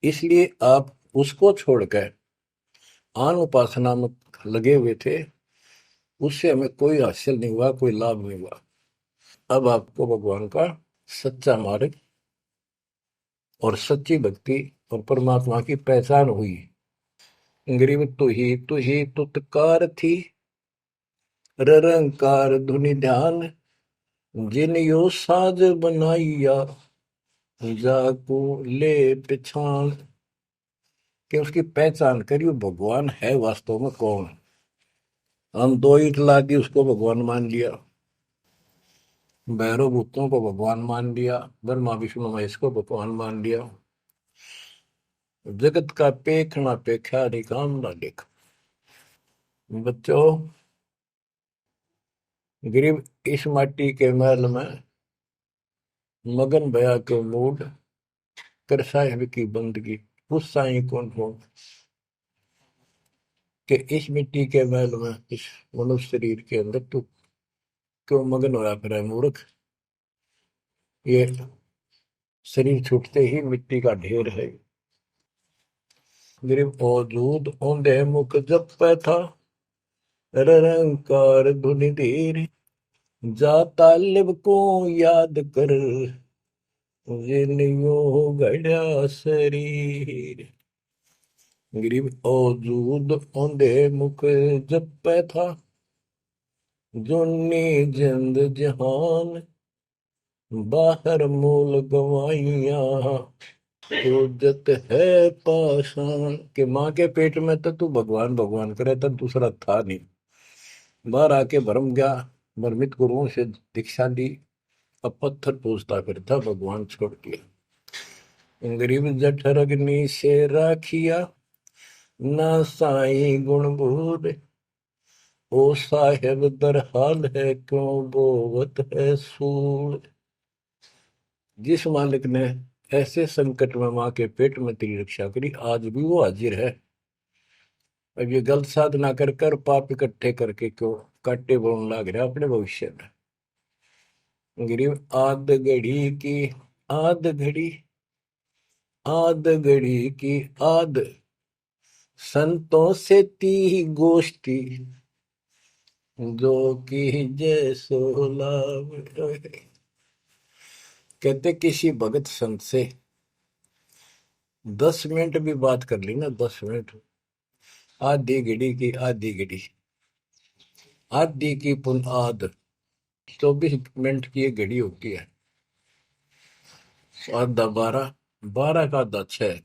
A: इसलिए आप उसको छोड़कर आन उपासना में लगे हुए थे, उससे हमें कोई हासिल नहीं हुआ, कोई लाभ नहीं हुआ। अब आपको भगवान का सच्चा मार्ग और सच्ची भक्ति और परमात्मा की पहचान हुई। गरीब तू ही तुतकार थी, ररंकार धुनि ध्यान, जिन यो साज बनाइया, जाको ले पहचान। कि उसकी पहचान करी, वो भगवान है वास्तव में कौन। हम दो ईंट ला दी, उसको भगवान मान लिया। भैरव भूतों को भगवान मान लिया, ब्रह्मा विष्णु महेश को भगवान मान लिया। जगत का पेखना पेखा नहीं, काम ना देख। बच्चों, गरीब इस माटी के महल में मगन भया के मूड कर साहिब की बंदगी। उस साई कौन हो कि इस मिट्टी के महल में, इस मनुष्य शरीर के अंदर तू क्यों मगन होया फिर है मूर्ख। ये शरीर छूटते ही मिट्टी का ढेर है। गरीब औजूद औंधे मुख जप पे था, रंकार धुनि धीर, जा तालिब को याद कर, जिन यो गढ़ा शरीर। गरीब औजूद औंधे मुख जप पे था, जोनी जिंद जहान, बाहर मूल गवाइया, सूजत है पाषाण। के माँ के पेट में तो तू भगवान भगवान करे, तब दूसरा था नहीं। बाहर आके भरम गया, भ्रमित गुरुओं से दीक्षा ली, अब पत्थर पूजता फिरता, भगवान छोड़ दिया। गरीब जठर अग्नि से राखिया, ना साई गुण बूढ़, ओ साहेब दर हाल है, क्यों बोवत है सूर। जिस मालिक ने ऐसे संकट में माँ के पेट में तेरी रक्षा करी, आज भी वो हाजिर है। अब ये गलत साधना कर कर पाप इकट्ठे करके क्यों काटे बोलने लग रहा अपने भविष्य में। गरीब आद घड़ी आद घड़ी की आद, संतों से ती गोष्ठी, जो की जय सो लाभ। कहते किसी भगत संत से 10 मिनट भी बात कर ली ना, 10 मिनट, आधी घड़ी की आधी घड़ी, आधी की पुन आध, 24 मिनट की एक घड़ी होती है। आधा 12, 12 का आधा 6,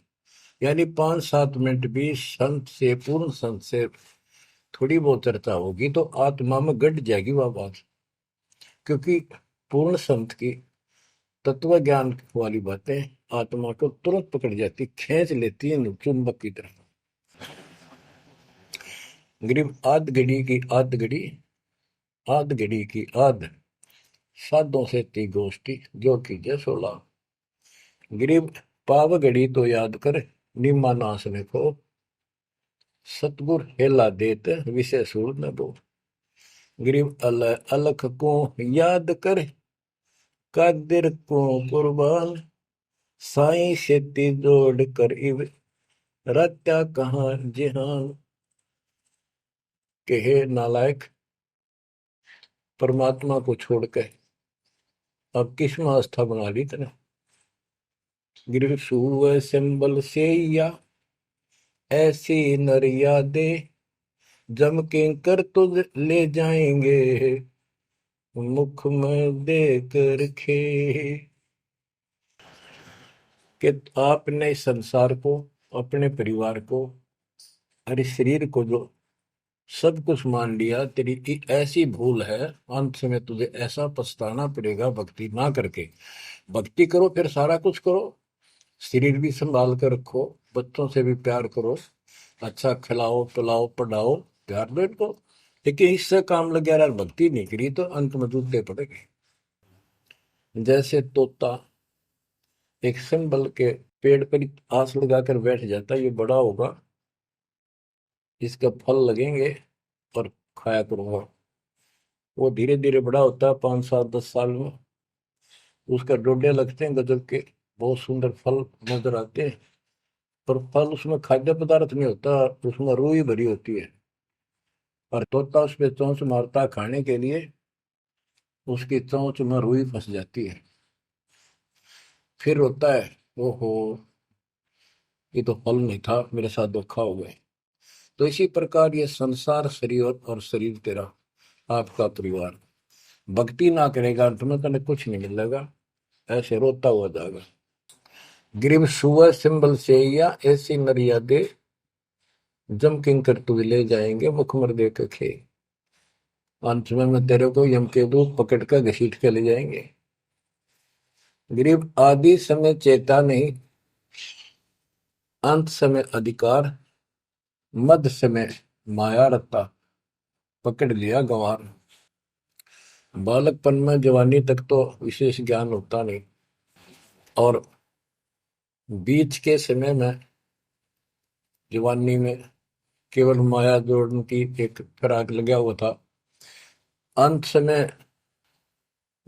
A: यानी 5-7 मिनट भी संत से, पूर्ण संत से थोड़ी बहुत चर्चा होगी तो आत्मा में गट जाएगी वह बात। क्योंकि पूर्ण संत की तत्व ज्ञान वाली बातें आत्मा को तुरंत पकड़ जाती, खींच लेती है चुंबक की तरह। गरीब आध घड़ी की आध घड़ी, आध घड़ी की आध, साधों से ती गोष्ठी, जो कीजिए 16। गरीब पाव घड़ी तो याद कर, निम्मा नाश ने को, सतगुर हेला देत विषय सूर न दो। गरीब अलख को याद कर, कादिर को कुर्बान, साई सेती जोड़ कर इव, रत्या कहाँ जिहान। के हे नालायक, परमात्मा को छोड़कर अब किस में आस्था बना ली तने। गिर सुव सिंबल से या ऐसी नरिया दे, जम के कर तुझ ले जाएंगे, मुख में देख रखे। कि आपने संसार को, अपने परिवार को, अरे शरीर को जो सब कुछ मान लिया, तेरी ऐसी भूल है, अंत में तुझे ऐसा पछताना पड़ेगा भक्ति ना करके। भक्ति करो फिर सारा कुछ करो, शरीर भी संभाल कर रखो, बच्चों से भी प्यार करो, अच्छा खिलाओ पिलाओ पढ़ाओ, प्यार दो इनको। लेकिन इससे काम लग गया यार, भक्ति नहीं करी तो अंत में जूते पड़ेंगे। जैसे तोता एक संभल के पेड़ पर ही आस लगाकर बैठ जाता है, ये बड़ा होगा, इसका फल लगेंगे और खाया करूंगा। वो धीरे धीरे बड़ा होता है, 5 7 10 साल में उसका डोडे लगते हैं गजब के, बहुत सुंदर फल नजर आते हैं। पर फल उसमें खाद्य पदार्थ नहीं होता, उसमें रूई भरी होती है। और तोता उस पे चोंच मारता है खाने के लिए, उसकी चोंच में रुई फंस जाती है। फिर होता है, ओहो, ये तो फल नहीं था, मेरे साथ धोखा हो गए। तो इसी प्रकार ये संसार शरीर और शरीर तेरा आपका परिवार, भक्ति ना करेगा अंत में तने कुछ नहीं मिलेगा, ऐसे रोता हुआ जाएगा। गिरिव सुअ सिंबल से या ऐसी मर्यादे, जम किंकर तुझ ले जाएंगे मुखमर दे के खे। अंत में तेरे को यम के दूत पकड़ कर घसीट के ले जाएंगे। गिरिव आदि समय चेता नहीं, अंत समय अधिकार, मध्य समय माया रत्ता, पकड़ लिया गंवार। बालकपन में जवानी तक तो विशेष ज्ञान होता नहीं, और बीच के समय में जवानी में केवल माया जोड़ने की एक फिराक लगा हुआ था। अंत समय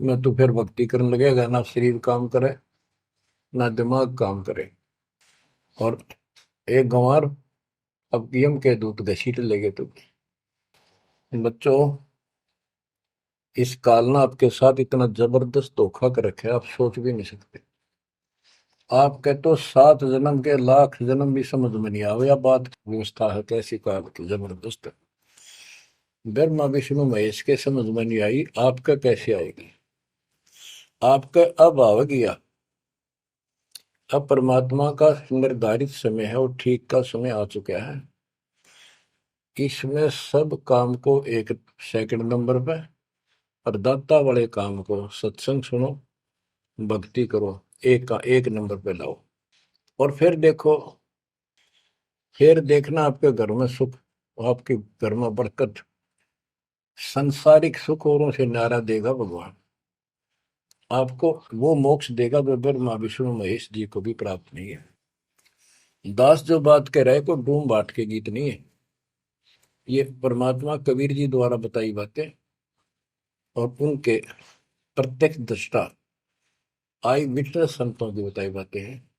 A: में तो फिर भक्ति करने लगेगा, ना शरीर काम करे ना दिमाग काम करे। और एक गंवार अब यम के दूत घसीट लेंगे तुम। बच्चों, इस काल ने आपके साथ इतना जबरदस्त धोखा कर रखा है, आप सोच भी नहीं सकते। आपके तो 7 जन्म के लाख जन्म भी समझ में नहीं आवे, या बात व्यवस्था है कैसी काल की जबरदस्त है। ब्रह्मा विष्णु महेश के समझ में नहीं आई, आपका कैसे आएगी। आपका अब आ गया, अब परमात्मा का निर्धारित समय है और ठीक का समय आ चुका है। इसमें सब काम को एक सेकंड नंबर पे, और दाता वाले काम को सत्संग सुनो, भक्ति करो, एक का एक नंबर पे लाओ। और फिर देखो, फिर देखना आपके घर में सुख, आपके घर में बरकत, संसारिक सुख औरों से न्यारा देगा भगवान। आपको वो मोक्ष देगा जो ब्रह्मा विष्णु महेश जी को भी प्राप्त नहीं है। दास जो बात कह रहे को डूम बाट के गीत नहीं है, ये परमात्मा कबीर जी द्वारा बताई बातें और उनके प्रत्यक्ष दृष्टा आई विटनेस संतों की बताई बातें हैं।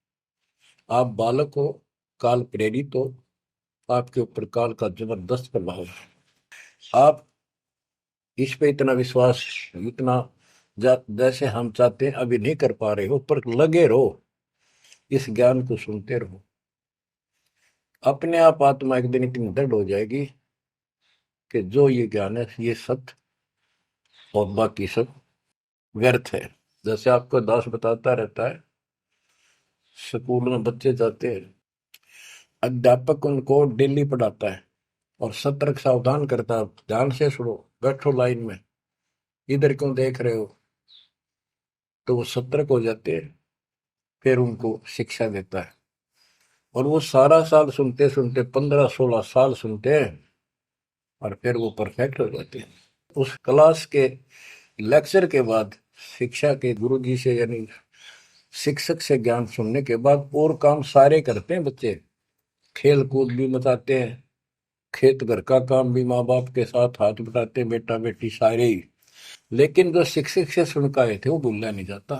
A: आप बालक हो, काल प्रेरित हो, आपके ऊपर काल का जबरदस्त प्रभाव है। आप इस पे इतना विश्वास, इतना जैसे हम चाहते हैं अभी नहीं कर पा रहे हो, पर लगे रहो, इस ज्ञान को सुनते रहो। अपने आप आत्मा एक दिन इतनी दृढ़ हो जाएगी कि जो ये ज्ञान है ये सत्य, और बाकी सब व्यर्थ है। जैसे आपको दास बताता रहता है, स्कूल में बच्चे जाते हैं, अध्यापक उनको डेली पढ़ाता है और सतर्क सावधान करता है, ध्यान से सुनो, बैठो लाइन में, इधर क्यों देख रहे हो। तो वो सतर्क हो जाते हैं, फिर उनको शिक्षा देता है। और वो सारा साल सुनते सुनते 15 16 साल सुनते हैं, और फिर वो परफेक्ट हो जाते हैं। उस क्लास के लेक्चर के बाद, शिक्षा के गुरु जी से यानी शिक्षक से ज्ञान सुनने के बाद और काम सारे करते हैं बच्चे, खेल कूद भी मचाते हैं, खेत घर का काम भी माँ बाप के साथ हाथ बटाते हैं, बेटा बेटी सारे ही। लेकिन जो शिक्षक से सुन के आए थे वो भूलना नहीं जाता,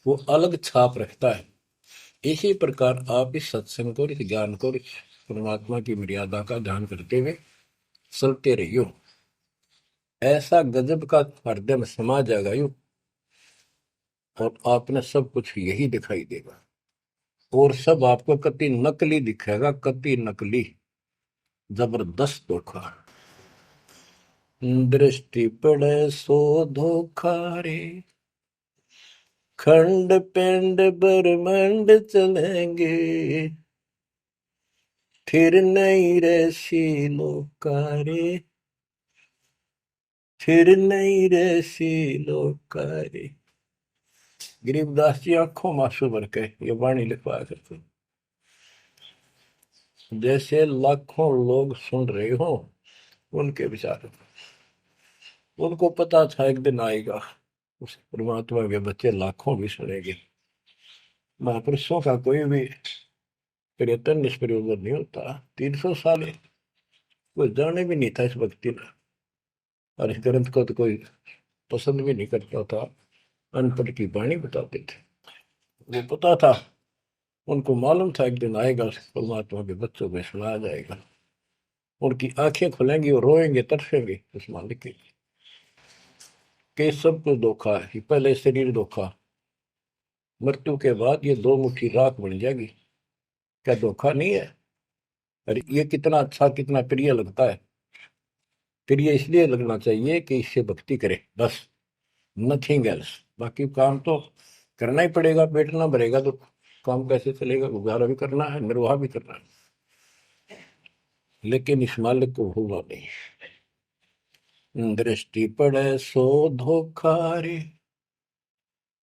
A: वो अलग छाप रखता है। इसी प्रकार आप इस सत्संग को, इस ज्ञान को, इस परमात्मा की मर्यादा का ध्यान करते हुए चलते रहियो। ऐसा गजब का हृदय में समा जाएगा यू, और आपने सब कुछ यही दिखाई देगा, और सब आपको कति नकली दिखेगा, कति नकली, जबरदस्त धोखा। दृष्टि पड़े सो धोखा रे, खंड पिंड ब्रह्मांड चलेंगे, फिर नहीं रसी लोकारे, फिर नहीं रसी लोकारे। गरीबदास जी आंखों में आंसू भर के ये वाणी लिखवाया करते, जैसे लाखों लोग सुन रहे हो उनके विचार। उनको पता था एक दिन आएगा उस परमात्मा के बच्चे लाखों भी सुनेंगे। महापुरुषों का कोई भी प्रयत्न निष्प्रयोजन नहीं होता। 300 साल कोई जाने भी नहीं था इस भक्ति में, और इस ग्रंथ को तो कोई पसंद भी नहीं करता था। अनपढ़ की वाणी बताते थे। वो पता था, उनको मालूम था एक दिन आएगा परमात्मा के बच्चों को सुनाया जाएगा। उनकी आंखें खुलेंगी और रोएंगे तरसेंगे उस मालिक के लिए कि सब कुछ धोखा है। पहले शरीर धोखा, मृत्यु के बाद ये दो मुट्ठी राख बन जाएगी। क्या धोखा नहीं है? अरे ये कितना अच्छा कितना प्रिय लगता है। प्रिय इसलिए लगना चाहिए कि इससे भक्ति करे बस, नथिंग एल्स। बाकी काम तो करना ही पड़ेगा, पेट ना भरेगा तो काम कैसे चलेगा? गुजारा भी करना है, निर्वाह भी करना है, लेकिन इस मालिक को भूलना नहीं। दृष्टि पड़े सो धोखा रे,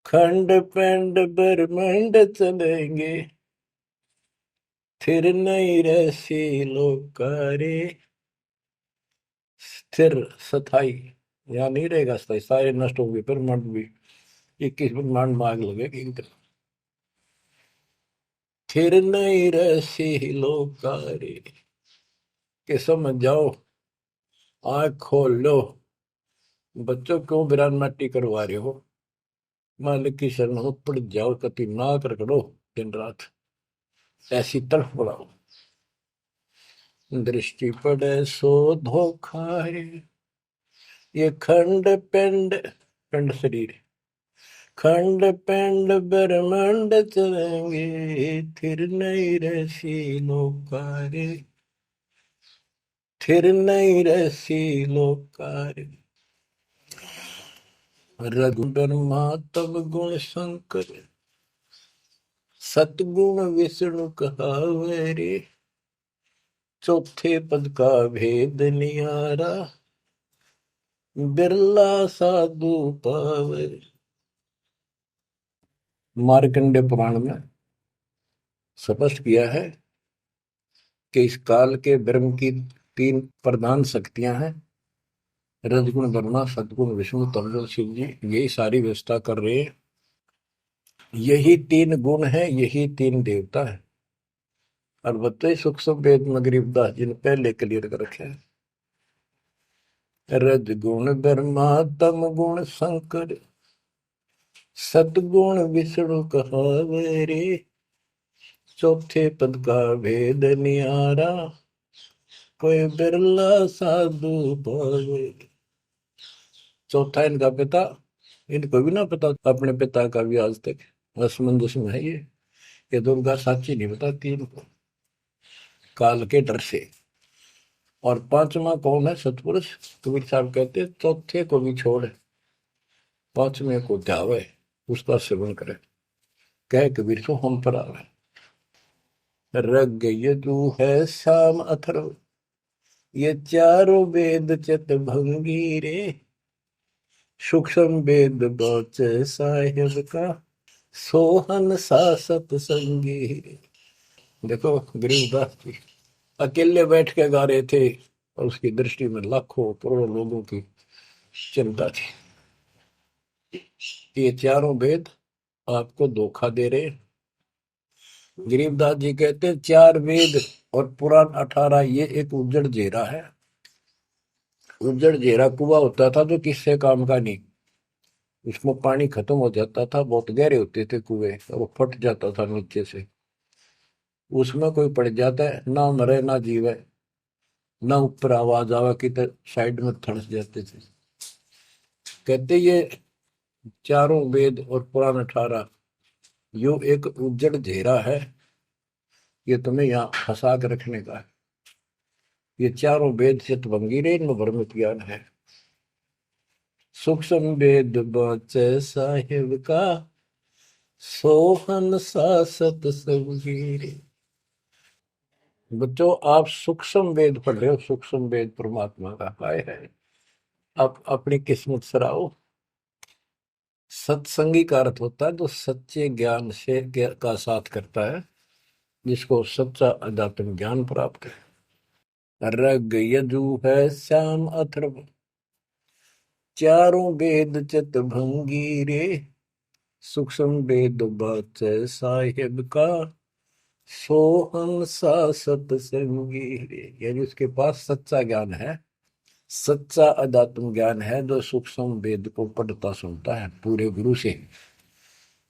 A: खंड पेंड ब्रह्मंड चलेंगे, फिर नहीं रहसी लोकारे। स्थिर स्थाई यहाँ नहीं रहेगा, स्थाई सारे नष्ट होंगे। ब्रह्मांड भी 21 ब्रह्मांड में आग लगेगी इनके। फिर नहीं रहसी लोकारे के समझ जाओ, आँख खोल लो। बच्चों क्यों बिरान माटी करवा रहे हो? मालिक की शरण में पड़ जाओ, कति नाक रगड़ो दिन रात, ऐसी तड़फ बढ़ाओ। दृष्टि पड़े सो धोखा रे, ये खंड पिंड, पिंड शरीर, खंड पिंड ब्रह्मांड चलेंगे, फिर नहीं रहसी लोकारे, फिर नहीं रहसी लोकारे। रघुबरमा तब गुण शंकर, सतगुण विष्णु कहावे रे, चौथे पद का भेद नियारा, बिरला साधु पावे। मार्कंडे पुराण में स्पष्ट किया है कि इस काल के ब्रह्म की 3 प्रधान शक्तियां हैं, रजगुण ब्रह्मा, सदगुण विष्णु, तमगुण शिव जी। यही सारी व्यवस्था कर रहे हैं। यही 3 गुण है, यही 3 देवता है। और बताइए सूक्ष्म वेद में गरीबदास जी ने पहले क्लियर कर रखे हैं। रजगुण ब्रह्मा तम गुण शंकर, सदगुण विष्णु कहावे रे, चौथे पद का भेद नियारा, कोई बिरला साधु पावे। चौथा इनका पिता, इनको भी ना पता अपने पिता का भी आज तक असमंजस में है। ये दुर्गा साची नहीं बताती इनको, काल के डर से। और 5वां कौन है? सतपुरुष। कबीर साहब कहते चौथे को भी छोड़, 5वें को ध्यावे, उसका सेवन करे। कह कबीर सो हम पर आवे। रग यजु है शाम अथर्व, ये चारों वेद चित भंगी रे, सूक्ष्म वेद बौच साहिब का, सोहन सा सतसंगी। देखो गरीबदास जी अकेले बैठ के गा रहे थे, और उसकी दृष्टि में लाखों करोड़ों लोगों की चिंता थी। ये चारों वेद आपको धोखा दे रहे। गरीबदास जी कहते हैं 4 वेद और पुराण 18 ये एक उज्जड़ जेरा है। उज्जड़ जेरा कुआं होता था जो किससे काम का नहीं। इसमें पानी खत्म हो जाता था, बहुत गहरे होते थे कुएं, और वो फट जाता था नीचे से। उसमें कोई पड़ जाता है, ना मरे ना जीवे, ना ऊपर आवाज आवा की तो साइड में थड़स जाते थे। कहते ये चारों वेद और पुराण 18 यो एक उज्जड़ घेरा है, ये तुम्हें यहाँ फंसा कर रखने का है। ये चारों वेद चित भंगीरे, इनमें भ्रमित ज्ञान है। सूक्ष्म वेद बचे साहिब का, सोहन सा सतसंगी। बच्चों आप सूक्ष्म वेद पढ़ रहे हो, सूक्ष्म वेद परमात्मा का काय है। आप अपनी किस्मत सराओ। सत्संगी का अर्थ होता है जो सच्चे ज्ञान से का साथ करता है, जिसको सच्चा अध्यात्म ज्ञान प्राप्त है। रग यजु है श्याम अथर्व, चारों वेद चित भंगी रे, सूक्ष्म वेद बाच साहिब का, सोहम सा सत्संगी रे। यानी उसके पास सच्चा ज्ञान है, सच्चा अध्यात्म ज्ञान है, जो सूक्ष्म वेद को पढ़ता सुनता है पूरे गुरु से।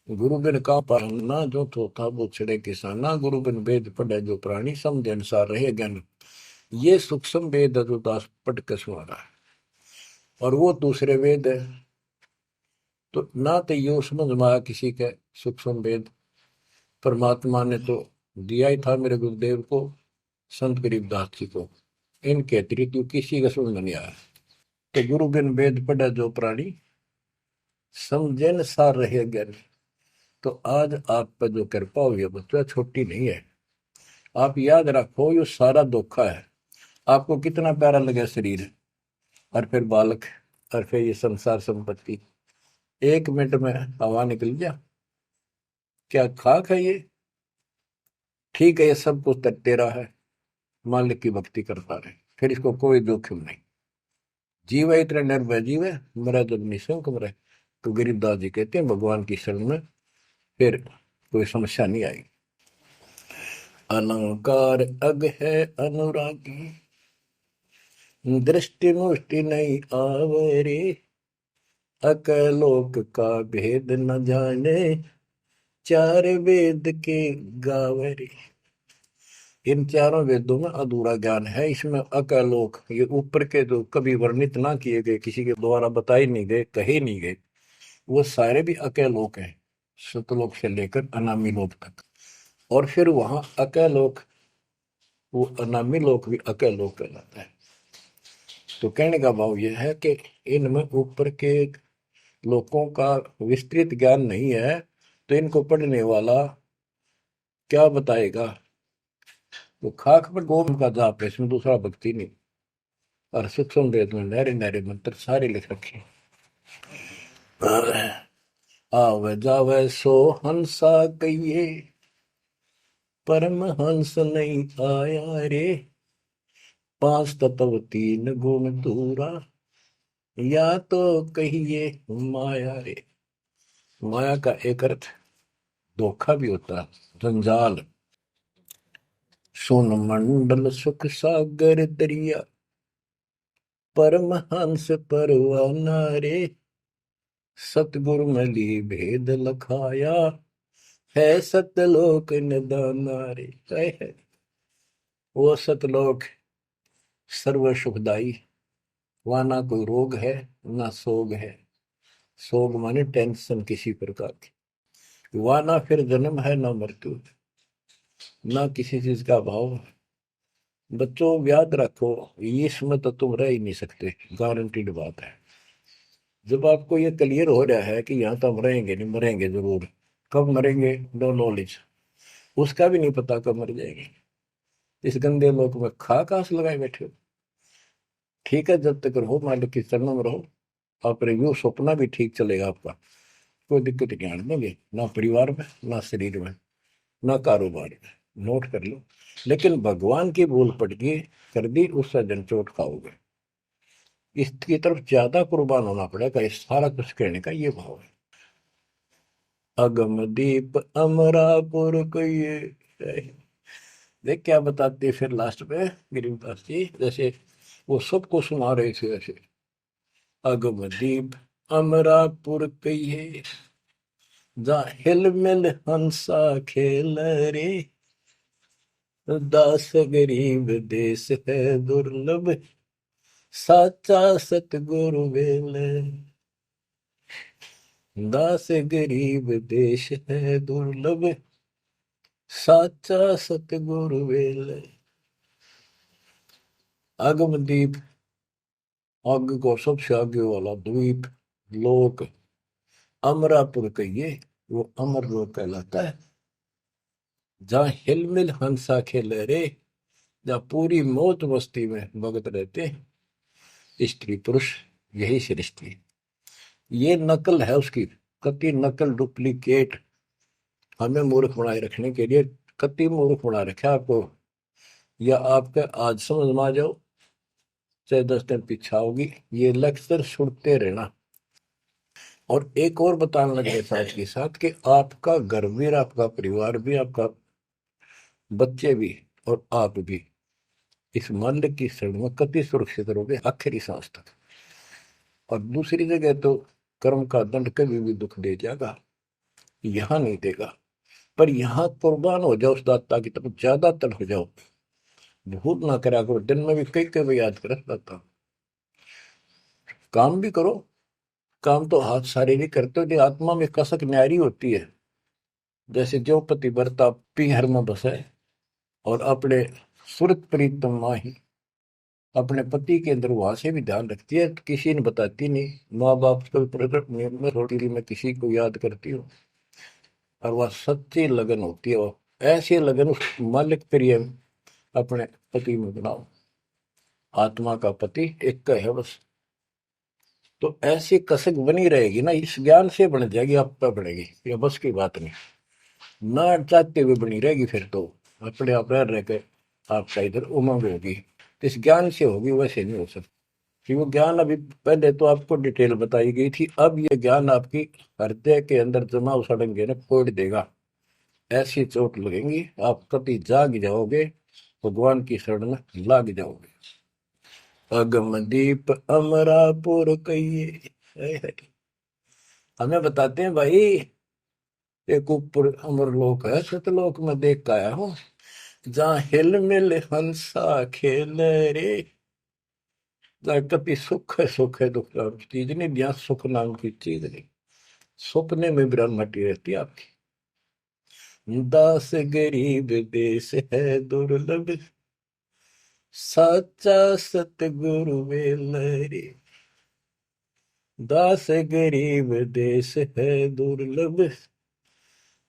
A: गुरु बिन का पढ़ना जो थोथा वो छड़े किसाना, गुरु बिन वेद पढ़े जो प्राणी, समझ अनुसार रहे ज्ञान। ये सूक्ष्म वेद है जो दास पढ़ के सुना रहा है, और वो दूसरे वेद है। तो ना तो ये समझ में आया किसी के सूक्ष्म वेद, परमात्मा ने तो दिया ही था मेरे गुरुदेव को, संत गरीबदास जी को, इनके अतिरिक्त किसी का समझ में नहीं आया। तो गुरु बिन वेद पढ़े जो प्राणी, समझे न सार रहे ज्ञान। तो आज आप पर जो कृपा हुई है बच्चा, छोटी नहीं है। आप याद रखो ये सारा धोखा है। आपको कितना प्यारा लगे शरीर, और फिर बालक, और फिर ये संसार संपत्ति, 1 मिनट में हवा निकल गया। क्या खाक है ये? ठीक है, ये सब कुछ तेरा है, मालिक की भक्ति करता रहे, फिर इसको कोई जोखिम नहीं। जीव है इतने निर्भय जीव है, मरा जब निशंक मरे। तो गरीबदास जी कहते हैं भगवान की शरण में फिर कोई समस्या नहीं आई। अलंकार अग है अनुरागी, दृष्टि मुष्टि नहीं आवरे, अकलोक का भेद न जाने, चार वेद के गावरे। इन चारों वेदों में अधूरा ज्ञान है, इसमें अकलोक, ये ऊपर के जो कभी वर्णित ना किए गए, किसी के द्वारा बताए नहीं गए, कहे नहीं गए, वो सारे भी अकलोक हैं, सतलोक से लेकर अनामी लोक तक। और फिर वहां अकलोक, वो अनामी लोक भी अकलोक कहलाता है। तो कहने का भाव यह है कि इनमें ऊपर के लोगों का विस्तृत ज्ञान नहीं है, तो इनको पढ़ने वाला क्या बताएगा? तो खाक पर गोम का जाप है, इसमें दूसरा भक्ति नहीं। और सूक्ष्म वेद में नहरे नहरे मंत्र सारे लिख रखे हैं। आवे जावे सो हंसा कहिए, परम हंस नहीं आया रे, पांच तत्व तीन गुण दूरा, या तो कहिए माया रे। माया का एक अर्थ धोखा भी होता है, जंजाल। सुन मंडल सुख सागर दरिया, परमहंस परवाना रे, सतगुरु मली भेद लखाया, है सतलोक निदाना रे। है वो सतलोक सर्व सुखदाई, वहां ना कोई रोग है ना सोग है। सोग माने टेंशन किसी प्रकार की, वहां ना फिर जन्म है ना मृत्यु, ना किसी चीज का भाव। बच्चों याद रखो, इसमें तो तुम रह ही नहीं सकते, गारंटीड बात है। जब आपको ये क्लियर हो रहा है कि यहाँ तो हम रहेंगे नहीं, मरेंगे जरूर, कब मरेंगे नो नॉलेज, उसका भी नहीं पता कब मर जाएंगे। इस गंदे लोक में खा कास लगाए बैठे हो। ठीक है, जब तक रहो मालिक की चरणों में रहो, आप रिव्यू सपना भी ठीक चलेगा आपका, कोई दिक्कत नहीं आने देंगे, ना परिवार में ना शरीर में ना कारोबार में। नोट कर लो। लेकिन भगवान की भूल पड़ गई, कर दी, उससे जनचोट खाओगे। इसकी तरफ ज्यादा कुर्बान होना पड़ेगा। इस सारा कुछ कहने का ये भाव है। अगम दीप अमरापुर को ये देख क्या बताते फिर लास्ट में गिरिदास जी, जैसे वो सबको सुना रहे थे ऐसे। अगम दीप अमरापुर कहिए, जा हिल मिल हंसा खेल रे, दास गरीब देश है दुर्लभ, साचा सतगुरु वेल। दास गरीब देश है दुर्लभ, साचा सतगुरु वेल। अगमदीप, आग को सबसे आगे वाला द्वीप, लोक, अमरापुर कहिए, वो अमर लोक कहलाता है। जहाँ हिलमिल हंसा खेले रे, जहाँ पूरी मौत मस्ती में भगत रहते स्त्री पुरुष, यही सृष्टि। ये नकल है उसकी, कति नकल डुप्लीकेट हमें मूर्ख बनाए रखने के लिए कति मूर्ख बना रखा आपको। या आपका आज समझ में आ जाओ चाहे 10 दिन पीछा होगी, ये लेक्चर सुनते रहना। और एक और बताने लगे साथ के साथ कि आपका घर भी, आपका परिवार भी, आपका बच्चे भी और आप भी इस माल्य की शरण में कति सुरक्षित रहोगे आखिरी सांस तक। और दूसरी जगह तो कर्म का दंड कभी भी दुख दे जाएगा, यहां नहीं देगा। पर यहां कुर्बान हो जाओ उस दाता की तरफ, ज्यादा तल हो जाओ, भूल ना करा करो। दिन में भी कई कई याद कर दाता। काम भी करो, काम तो हाथ शारीरिक करते हो, जो आत्मा में कसक न्यारी होती है। जैसे जो पतिव्रता पीहर में बसे और अपने सुरत प्रीतम माही अपने पति के अंदर वहां से भी ध्यान रखती है, किसी ने बताती नहीं। माँ बाप को प्रकट नियम में थोड़ी मैं किसी को याद करती हूँ, और वह सच्ची लगन होती है। वो ऐसी लगन उस मालिक प्रिय अपने पति में बनाओ। आत्मा का पति एक का है बस। तो ऐसी कसक बनी रहेगी ना, इस ज्ञान से बन जाएगी, आप पे बढ़ेगी, ये बस की बात नहीं। ना चाहते हुए बनी रहेगी, फिर तो अपने आप रह के आपका इधर उमंग होगी। तो इस ज्ञान से होगी, वैसे नहीं हो सकती। कि वो ज्ञान अभी पहले तो आपको डिटेल बताई गई थी, अब ये ज्ञान आपकी हृदय के अंदर जमा सड़ेंगे ना, फोड़ देगा। ऐसी चोट लगेंगी, आप कभी जाग जाओगे, भगवान की शरण में लाग जाओगे। अगम दीप अमरापुर कहिए। हमें बताते हैं भाई, एक ऊपर अमरलोक है, सतलोक में देख के आया हूँ, जहाँ हिल मिल हंसा खेल रे। जहाँ कभी सुख है दुख नाम की चीज नहीं, यहाँ सुख नाम की चीज नहीं। सपने में ब्रह्मटी रहती है आपकी। दास गरीब देश है दुर्लभ, साचा सतगुरु मिल रे। दास गरीब देश है दुर्लभ,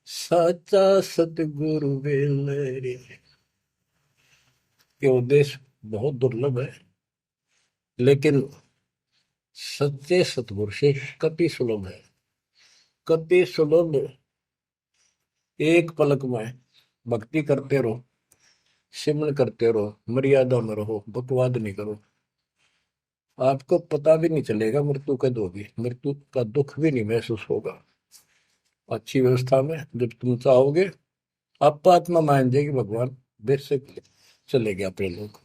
A: साचा सतगुरु मिल रे। ये उद्देश्य बहुत दुर्लभ है, लेकिन सच्चे सतगुरु से कति सुलभ है, कति सुलभ। एक पलक में भक्ति करते रहो, सिमरन करते रहो, मर्यादा में रहो, बकवाद नहीं करो, आपको पता भी नहीं चलेगा मृत्यु कब होगी, मृत्यु का दुख भी नहीं महसूस होगा। अच्छी व्यवस्था में जब तुम चाहोगे, आप आत्मा मान जाएगी, भगवान बेशक चले गए अपने लोग।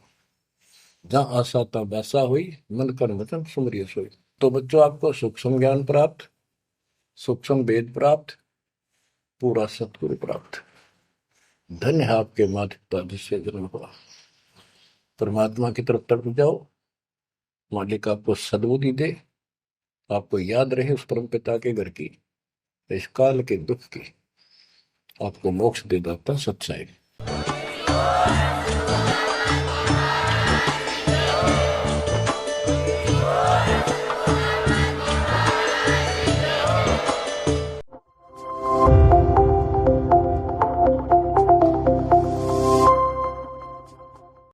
A: जहाँ आशा था वैसा हुई, मन कर वचन सुमरिय सोई। तो बच्चों, आपको सूक्ष्म ज्ञान प्राप्त, सूक्ष्म वेद प्राप्त, पूरा सतगुरु प्राप्त। धन्य है आपके माता पिता जिससे जन्म हुआ। परमात्मा की तरफ तड़प जाओ, मालिक आपको सद्बुद्धि दे, आपको याद रहे उस परम पिता के घर की, इस काल के दुख की, आपको मोक्ष दे दाता सच्चाई।